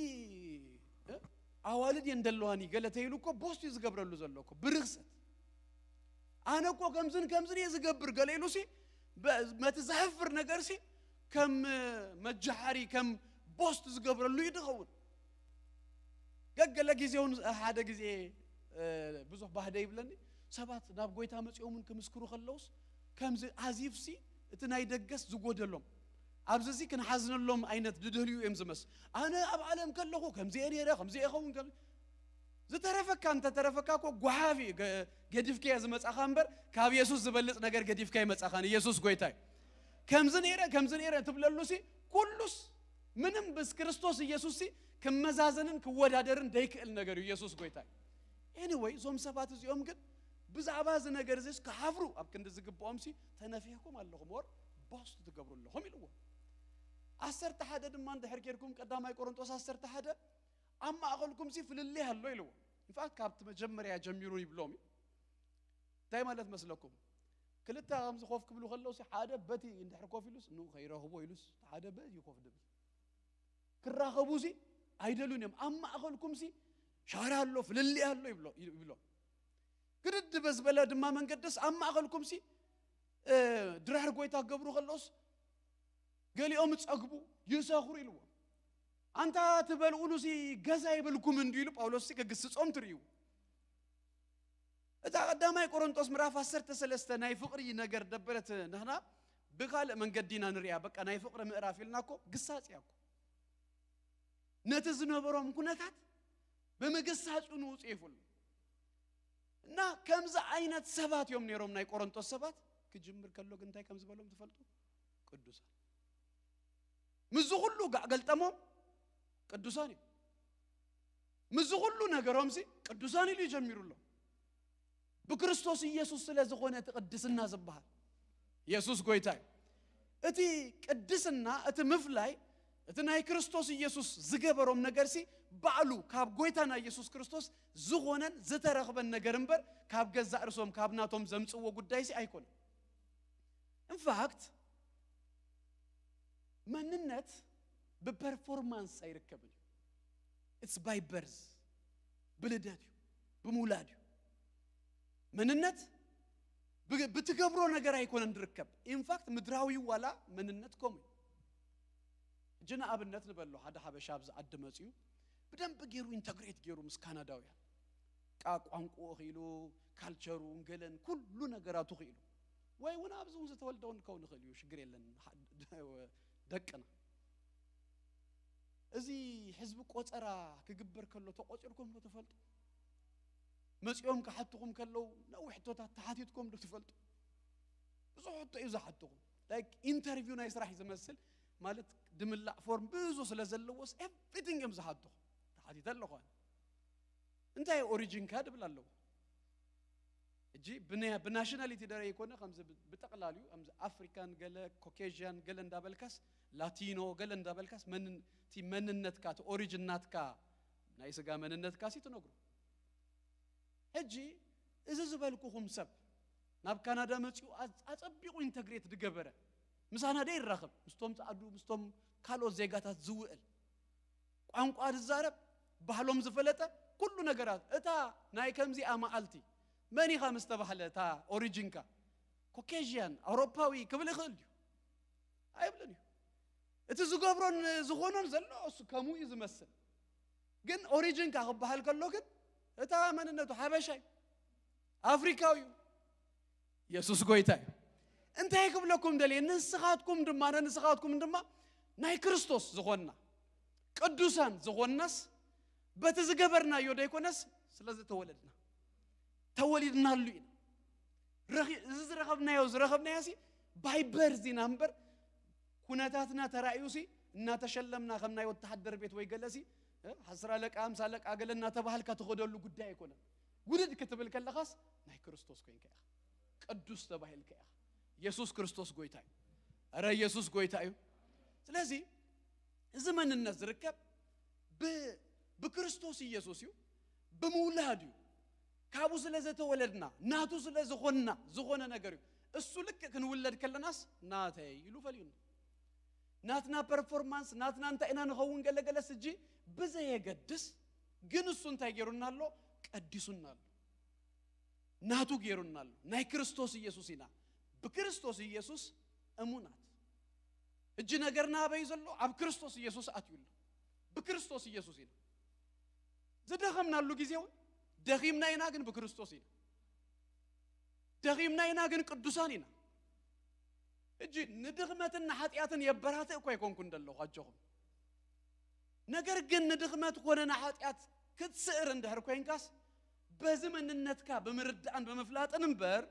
ኣዋልድ የንደለዋኒ ገለተይሉ እኮ ቦስት ዝገብረሉ ዘለኮ ብርክሰት ኣነኮ ከምዝን የዝገብር ገለይሉ ሲ መትዛህፍር ነገር ሲ ከም መጃሃሪ ከም ቦስት ዝገብረሉ ይድኸውን ገገለ ጊዜውን ሓደ ጊዜ ብዙሕ ባህደ ይብለኒ ሰባት ናብ ጎይታ መጽዮምን ክምስክሩ ከለውስ ከምዚ ኣዚፍሲ እቲ ናይ ደገስ ዝጎደሎም ኣብዚ ክንሓዝነሎም ዓይነት ድድልዩ እዮም ዝመስ ኣነ ኣብ ዓለም ከለኹ ከምዚ ነይረ ከምዚ ይኸውን ከም ዝተረፈካ እንተ ተረፈካ እኮ ጓሃፊ ገዲፍከ ዝመጻኻ እምበር ካብ ኢየሱስ ዝበልጽ ነገር ገዲፍከ ይመጻኻን ኢየሱስ ጎይታ ከምዚ ነይረ ትብለሉሲ ኩሉስ ምንም በስ ክርስቶስ ኢየሱስ ከመዛዘንን ክወዳደርን ደይክእል ነገር ኢየሱስ ጎይታ anyway ዞም ሰባት እዚኦም ግን ብዛዕባ ዝ ነገር ዝስ ከሓፍሩ ኣብ ክንድ ዝግብኦም ሲ ተነፊሕኩም ኣለኹም ወር ቦስ ትገብሩለኹም ኢልዎ 11 ድማ እንድሕር ኬርኩም ቀዳማይ ቆሮንቶስ 11 ኣብ ማእኸልኩም ሲ ፍልልይ ኣሎ ኢልዎ ኢንፋክት ካብቲ መጀመርያ ጀሚሩ ይብሎም እንታይ ማለት መስለኩም ክልተ ከምዚ ኮፍ ክብሉ ከለው ሲ ሓደ በቲ እንድሕር ኮፍ ኢሉስ ኑ ከይረኽቦ ኢሉስ ሓደ በቲ ኮፍ ድብል ክራኸቡ ሲ አይደሉን እዮም ኣብ ማእኸልኩም ሲ ሻራ ኣሎ ፍልልይ ኣሎ ይብሎ ግድድ በዝበለ ድማ መንገድስ ኣብ ማእኸልኩም ሲ ድራር ጎይታ ገብሩ ከለውስ ገሊኦም ጸግቡ ይሰኽሩ ኢልዎ አንታ ትበልኡሉ ሲ ገዛ ይብልኩም እንዲሉ ጳውሎስ ሲ ከግስጾም ትርዩ እታ ቀዳማይ ቆሮንቶስ ምዕራፍ 13 ናይ ፍቅሪ ነገር ደበረት ነህና ብካል መንገዲና ንሪያ በቃ ናይ ፍቅሪ ምዕራፍ ይልናኮ ግሳጽያኮ ነቲ ዝነበሮም ኩነታት በመገሳጹን ውጽይፉል እና ከምዛ አይነት ሰባት ዮም ነሮም ናይ ቆሮንቶስ ሰባት ክጅምር ከሎ ግንታይ ከም ዝበሎም ትፈልጡ ቅዱሳን ምዙ ሁሉ ጋገልጠሞም ቅዱሳን ምዙ ሁሉ ነገሮም ሲ ቅዱሳን ይሉ ይጀምሩሎ በክርስቶስ ኢየሱስ ስለዝኾነ ተቅድስና ዝባሃል ኢየሱስ ጎይታ እቲ ቅድስና እቲ ምፍላይ እቲ ናይ ክርስቶስ ኢየሱስ ዝገበሮም ነገር ሲ ባዕሉ ካብ ጎይታና ኢየሱስ ክርስቶስ ዝኾነን ዝተረኽበን ነገር እምበር ካብ ገዛእ ርሶም ካብ ናቶም ዘምጽዎ ጉዳይ ሲ አይኮን in fact መንነት በፐርፎርማንስ አይርከብን it's by birth ብልደት በሙላድ መንነት ብትገብሮ ነገር አይኮን እንድርከብ in fact ምድራዊ ዋላ መንነት ኮም ጅና አብነት ንበሎ ሓደ ሐበሻ ብዛ አድመጽዩ በደንብ ገይሩ ኢንተግሬት ገይሩ ምስ ካናዳውያን ቋንቋ ኺሉ ካልቸሩ እንገለን ኩሉ ነገራቱ ኺሉ ወይ ወና አብዙን ዝተወልደውን ከውን ኺሉ ሽግር የለን ደቅና እዚ ህዝብ ቆጸራ ክግበር ከሎ ተቆጽርኩም ነው ተፈልጡ መጽዮም ከሐጥኩም ከለው ነው ሕቶታት ተሐቲትኩም ነው ተፈልጡ ብዙ ሕቶ ይዛሐጥኩም ላይክ ኢንተርቪው ናይ ስራሕ ዝመስል ማለት ድምላዕ ፎርም ብዙ ስለዘለወስ ኤቭሪቲንግ የምዛሐጥኩ ተሐቲት አለኳን እንታይ ኦሪጂን ካድ ብላለሁ እጂ በናሽናሊቲ ደረ ይኮነ ከምዚ በጠቅላልዩ ከምዚ አፍሪካን ገለ ኮኬዥያን ገለ እንዳበልካስ ላቲኖ ገለ እንዳበልካስ መንነትካ ኦሪጂናትካ ናይ ስጋ መንነትካ ሲ ትነግሩ እጂ እዚ ዝበልኩኩም ሰብ ናብ ካናዳ መጽዩ አጸቢቁ ኢንተግሬት ድገበረ ምሳና ደይ ይራኸብ ምስቶም ጻዱ ምስቶም ካሎት ዜጋታት ዝውእል ቋንቋ ዝዛረብ ባህሎም ዝፈለጠ ኩሉ ነገራት እታ ናይ ከምዚ አማአልቲ መኒ ኸምስ ተባህለ ታ ኦሪጂንካ ኮኬዥያን አውሮፓዊ ክብል ይኽእል አይብልን እቲ ዝገብሮን ዝኾኖን ዘሎ እሱ ከሙ ይዝመስል ግን ኦሪጂንካ ክባሃል ከሎ ግን እታ መንነቱ ሐበሻይ አፍሪካዊ ኢየሱስ ጎይታ እንታይ ክብለኩም ደለ ንስኻትኩም ድማ ናይ ክርስቶስ ዝኾንና ቅዱሳን ዝኾንናስ በቲ ዝገበርና ይወደ ይኮነስ ስለዚህ ተወሊድናሉ ኢና ዝረኸብናዮ ሲ ባይበርዚ ናምበር ኩነታትና ተራእዩሲ እናተሸለምና ከምናይ ወተሐደር ቤት ወይ ገለሲ 10 አለቃ 50 አለቃ ገለና ተባህልካ ተኸደሉ ጉዳይ ይኮነ ጉድድ ክትብል ከለኻስ ናይ ክርስቶስ ኮይንከ ቅዱስ ተባህልከ ኢየሱስ ክርስቶስ ጎይታ አረ ኢየሱስ ጎይታ እዩ ስለዚህ زمننا زركب بكريستوس ኢየሱስ ይው በመውላዱ ካብኡ ስለዘተወለድና ናቱ ስለዝኾንና ዝኾነ ነገር እዩ እሱ ልክ ክንውለድ ከለናስ ናተይ ይሉ ፈልዩና ናትና ፐርፎርማንስ ናትና እንታይና ንኸውን ገለገለስ እጂ በዘየገድስ ግን እሱ እንታይ ገሩናሎ ቀዲሱናሎ ናቱ ገሩናሎ ናይ ክርስቶስ ኢየሱስ ኢና በክርስቶስ ኢየሱስ እሙናት እጂ ነገርና በይዘሎ አብ ክርስቶስ ኢየሱስ አትዩሉ በክርስቶስ ኢየሱስ ኢና ዘደኸምናሉ ጊዜው ደኺምና ኢና ግን በክርስቶስ ኢና ደኺምና ኢና ግን ቅዱሳን ኢና እጂ ንድኽመትና ኃጢአትን የበራተ እኮ ይኮንኩ እንደለው አጀኹም ነገር ግን ንድኽመት ሆነና ኃጢአት ክትስዕር እንደህር ኮይንካስ በዘመንነትካ በመርዳን በመፍላጥን እንበር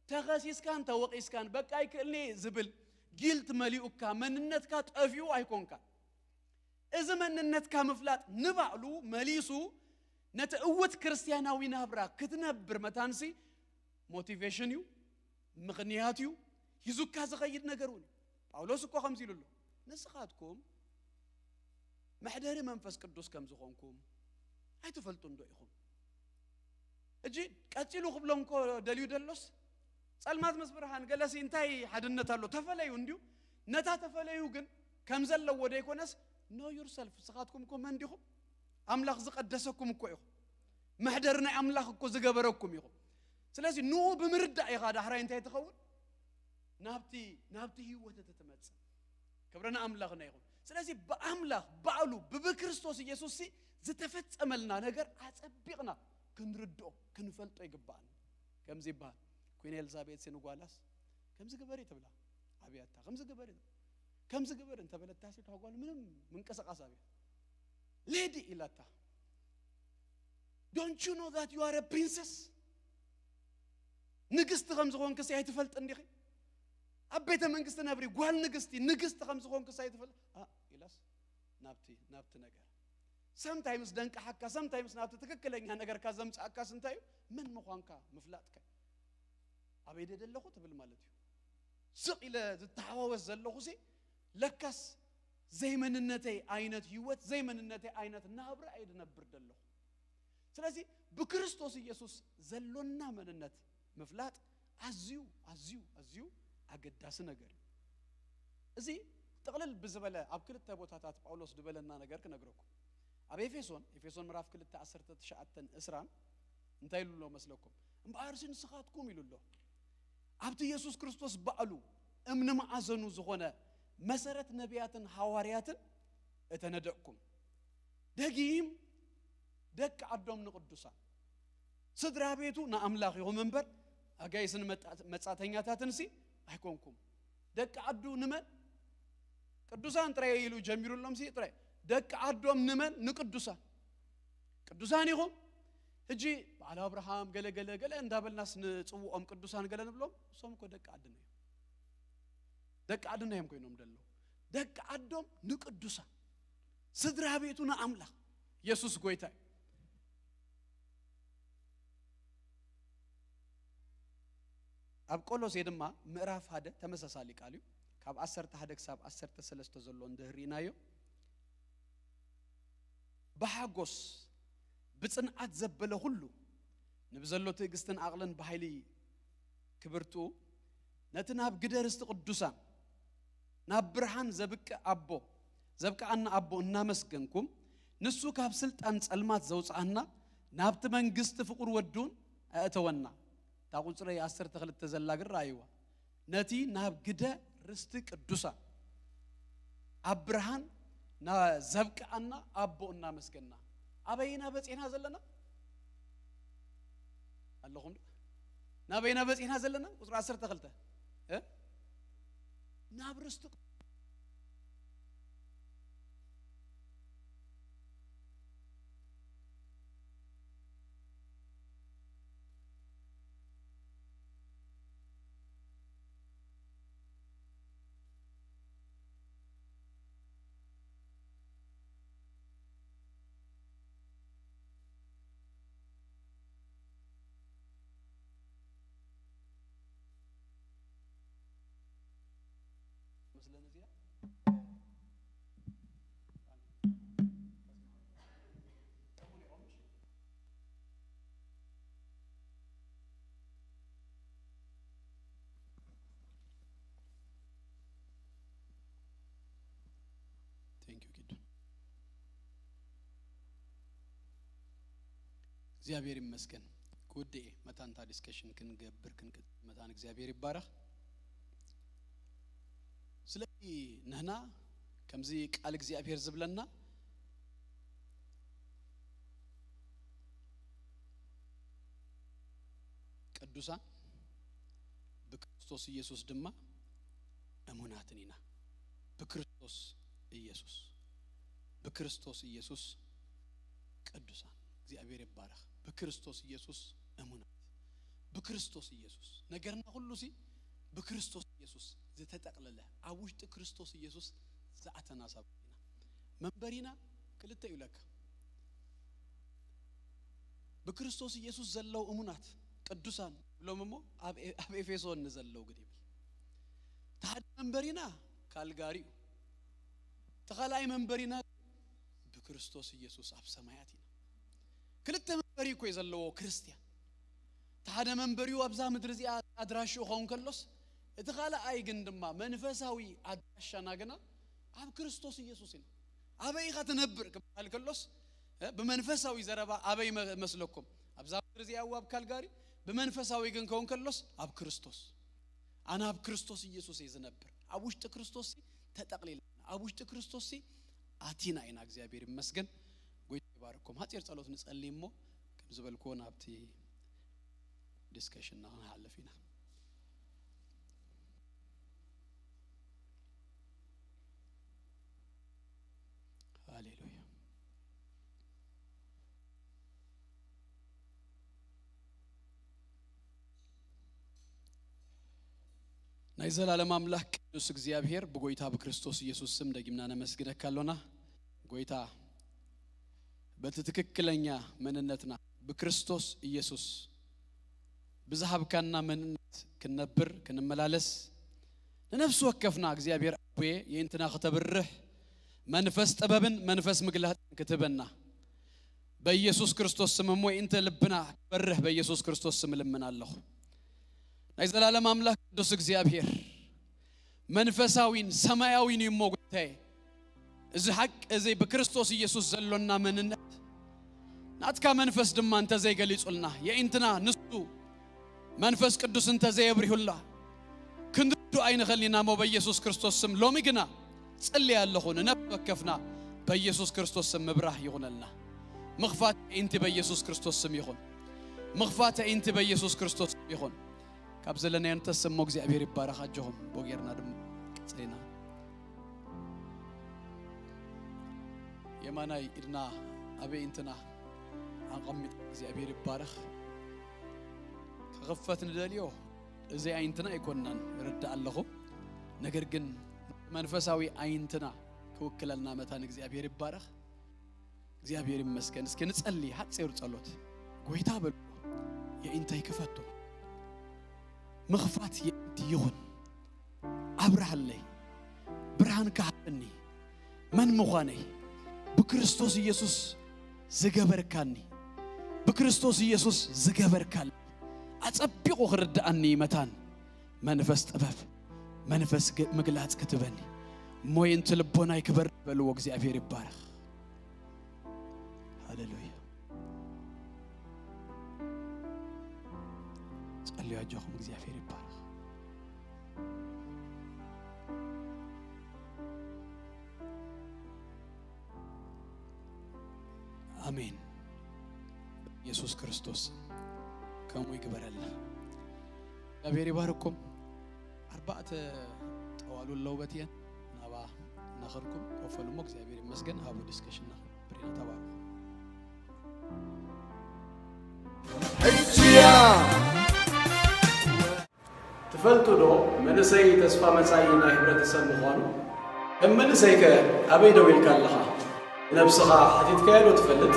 ተኸሲስካን ተወቂስካን በቃ ይክልኒ ዝብል ጊልት መሊኡካ መንነትካ ጠፊው አይኮንካ እዘመንነትካ መፍላጥ ንባዕሉ መሊሱ ነተእውት ክርስቲያናዊ ናብራ ክትነብር መታንሲ ሞቲቬሽን ዩ ምኽንያት ዩ ይዙካ ዝኸይድ ነገሩን ጳውሎስ እኮ ከምዚ ይሉሎ ንስኻትኩም መሕደሪ መንፈስ ቅዱስ ከም ዝኾንኩም አይትፈልጡ እንዶ ኢኹም እጂ ቀፂሉ ክብሎም እኮ ደልዩ ደሎስ ጸልማት መስብርሃን ገለሲ እንታይ ሓድነት አሎ ተፈለዩ እንዲሁ ነታ ተፈለዩ ግን ከም ዘለዎ ወደ ይኮነስ ኖ ዩርሰልፍ ስኻትኩም እኮ መንዲኹም አምላኽ ዝቀደሰኩም እኮ ኢኹም መሕደርና አምላኽ እኮ ዝገበረኩም ኢኹም ስለዚህ ኑ ብምርዳእ ኢኻ ዳሕራይ እንታይ ትኸውን ናብቲ ህይወት ተተመጽ ክብረና አምላኽና ይኹን ስለዚህ በአምላኽ ባዕሉ በክርስቶስ ኢየሱስ ዝተፈጸመልና ነገር አጸቢቅና ክንርድኦ ክንፈልጦ ይግባአና ከምዚ ይባል ኩን ኤልዛቤት ሲንጓላስ ከምዚ ገበሪ ተብላ አብያታ ከምዚ ገበሪ ከምዚ ገበሪ እንተበለታሲ ታጓል ምንም መንቀሳቀስ አብያ ሌዲ ኢላታ don't you know that you are a princess ንግስት ከምዚ ሆንክ ሳይ ትፈልጥ እንዲኺ አቤተ መንግስት ነብሪ ጓል ንግስት ከምዚ ሆንክ ሳይ ትፈልጥ ኢላስ ናብቲ ነገር sometimes ደንቀ ሐካ sometimes ናብቲ ትክክለኛ ነገር ካዘምጻካ ስንታዩ ምን መኳንካ መፍላጥከ አበይደ ደለኹ ትብል ማለት እዩ ስቕ ኢለ ዝተሐዋወስ ዘለኹ ሲ ለካስ ዘይመንነተይ አይነት ህይወት ዘይመንነተይ አይነት ናብራ አይደነብር ደለኹ ስለዚህ በክርስቶስ ኢየሱስ ዘሎና መንነት መፍላጥ አዝዩ አገዳስ ነገር እዚ ጠቅለል ብዝበለ አብ ክልተ ቦታታት ጳውሎስ ድበለና ነገር ከነግረኩም አብ ኤፌሶን ምዕራፍ 2:19 እስራን እንታይ ይሉሎ መስለኩም እምባርሽን ስኻትኩም ይሉሎ አብቲ ኢየሱስ ክርስቶስ ባዕሉ እምነ ማዕዘኑ ዝኾነ መሰረት ነቢያትን ሐዋርያትን እተነደቅኩም ደጊም ደቅ አዶም ንቅዱሳን ስድራ ቤቱ ናአምላኽ ይኹም መንበር አጋይስን መጻተኛታትን ሲ አይኮንኩም ደቅ አዱ ንመን ቅዱሳን ጥራይ ይሉ ጀሚሩሎም ሲ ጥራይ ደቅ አዶም ንመን ቅዱሳን ይኹም እጂ ባለ አብርሃም ገለ እንዳበልናስ ንጽውኦም ቅዱሳን ገለ ንብሎም ሶም እኮ ደቅ አድናይም ኮይኖም ደለው ደቅ አዶም ንቅዱሳን ስድራ ቤቱ ናአምላኽ ኢየሱስ ጎይታ አብ ቆሎሴ ድማ ምዕራፍ 1 ተመሳሳሊ ቃል እዩ ካብ 11 ክሳብ 13 ዘሎ እንደህሪናዮ በሐጎስ ብጽንዓት ዘበለ ሁሉ ንብዘሎ ትዕግስትን አቅልን በኃይሊ ክብርቱ ነትናብ ግደርስት ቅዱሳን ናብ ብርሃን ዘብቃአና አቦ እናመስገንኩም ንሱ ካብ ስልጣን ጸልማት ዘውጻአና ናብቲ መንግስት ፍቁር ወዱን አእተወና ታቁጽረ 12 ዘላግር አይዋ ነቲ ናብ ግደ ርስቲ ቅዱሳን አብርሃን ና ዘብቃአና አቦ እናመስገንና አበይና በጽና ዘለና አለኹም ናበይና በጽና ዘለና ቁጥር 12 ናብርስቱ እግዚአብሔር ይመስገን ጉዴ መታንታ ዲስከሽን ክንገብር መታን እግዚአብሔር ይባረክ ስለዚህ ነህና ከምዚ ቃል እግዚአብሔር ዝብለና ቅዱሳን በክርስቶስ ኢየሱስ ድማ እሙናትኒና በክርስቶስ ኢየሱስ ቅዱሳን እግዚአብሔር ይባረክ በክርስቶስ ኢየሱስ እሙናት በክርስቶስ ኢየሱስ ነገርና ሁሉ ሲ በክርስቶስ ኢየሱስ ዘተጠቅለለ አውሽጥ ክርስቶስ ኢየሱስ ዘአተናሳብና መንበሪና ክልተ ይለካ በክርስቶስ ኢየሱስ ዘለው እሙናት ቅዱሳን ብሎምሞ አብ ኤፌሶን ዘለው ግዲ ታድ መንበሪና ካልጋሪ ተخلای መንበሪና በክርስቶስ ኢየሱስ አብ ሰማያቲና ክልተ መንበሪ እኮ የዘለው ክርስቲያን ታደ መንበሪው አብዛ ምድር ዚያ አድራሽ ሆን ከሎስ እተخلای ግን ድማ መንፈሳዊ አድራሻና ገና አብ ክርስቶስ ኢየሱስ ነው አበይ ከተነብር ከማል ከሎስ በመንፈሳዊ ዘረባ አበይ መስለኩም አብዛ ምድር ዚያ አብ ካልጋሪ በመንፈሳዊ ግን ከሆን ከሎስ አብ ክርስቶስ አና አብ ክርስቶስ ኢየሱስ ይዘነብር አብውሽጥ ክርስቶስ ተጠቅሊል አብውሽጥ ክርስቶስ አቲና አይና እግዚአብሔር ይመስገን ጎይታ ይባርኩም ሀጢር ጸሎት ንጸልይሞ ከምዝበልኮን አብቲ ዲስከሽን ነው ሐለፊና ሃሌሉያ ናይዘላለም አምላክ ቅዱስ እግዚአብሔር በጎይታ በክርስቶስ ኢየሱስ ስም ደግምና ነመስግነካለና ጎይታ በትክክለኛ መንነትና በክርስቶስ ኢየሱስ ብዛሃብካና መንነት ከነብር ከነመላለስ ለነፍስ ወከፍና እግዚአብሔር አቡዬ የእንትና ከተብርህ መንፈስ ጥበብን መንፈስ ምግላጥ ከተበና በኢየሱስ ክርስቶስ ስም ሞይ እንተ ልብና በርህ በኢየሱስ ክርስቶስ ስም ለምናለሁ ናይዘላለም አምላክ ቅዱስ እግዚአብሔር መንፈሳዊን ሰማያዊን ይሞግታይ እዚ ሐቅ እዚ በክርስቶስ ኢየሱስ ዘሎና መንነት ናትካ መንፈስ ድማ አንተ ዘይገልጹልና የእንትና ንሱ መንፈስ ቅዱስ እንተ ዘይብሪሁላ ክንዱ አይነ ኸሊና ሞ በኢየሱስ ክርስቶስ ስም ሎሚግና ጽልይ ያለሁን ነፈከፍና በኢየሱስ ክርስቶስ ስም ምብራህ ይሆነልና መግፋት እንት በኢየሱስ ክርስቶስ ስም ይሆን መግፋት እንት በኢየሱስ ክርስቶስ ስም ይሆን ካብዘለና ያንተ ስም እግዚአብሔር ይባረካጀሁም ቦጌርና ደም ጽሌና የማናይ ኢድና አበይ እንትና አንቀምጥ እግዚአብሔር ይባረክ ከገፈትን ደልዮ እዚ አይንትና ይኮናን ረዳ አለሁ ነገር ግን መንፈሳዊ አይንትና ከወከለልና መታን እግዚአብሔር ይባረክ እግዚአብሔር ይመስገን እስኪ እንጸልይ ሐጽር ጸሎት ጎይታ በሉ የእንታይ ከፈቱ مخفات يديون أبرح الله برهان كهني من مغاني بكريستوس يسوع زجبر كاني بكريستوس يسوع زجبر كان أتصبح خرد أني متان منفس أباب منفس مقلات كتبني موين تلبونا يكبر بالوقت زي أفير بارخ هاللويا اللي أجاهم እግዚአብሔር ይባረክ አሜን ኢየሱስ ክርስቶስ ከሙ ይግበረል እግዚአብሔር ይባርኩም አርባዕተ ጠዋሉ ለውበትየን ናባ ናኸርኩም ወፈልሙ እግዚአብሔር ይመስገን አቡ ዲስከሽን ነው ብሪና ተባረኩ እቺያ تفلتوا له من سي تسفى مساينا هبرة سمخانو من سي كأبيدو الكالها نفسها حديد كايلو تفلت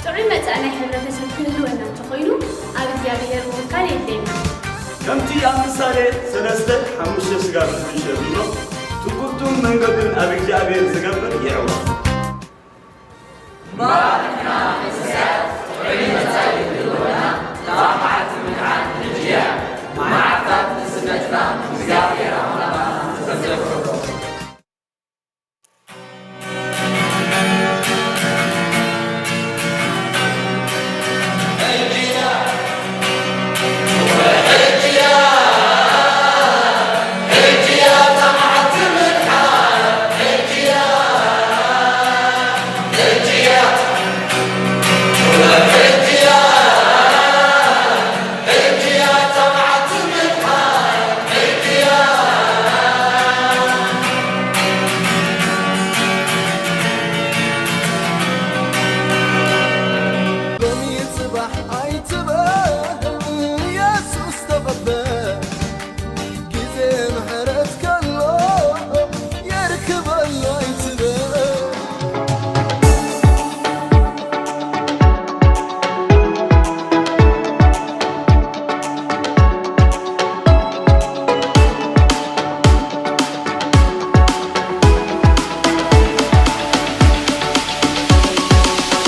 تعلمت أنا هبرة سمخانو أنا تخيلو أبدي أبير وكان يدينا كم تي أمسالي سنستة حمش سجار من شبينو تقولتم من قبل أبدي أبير سجبر يعوى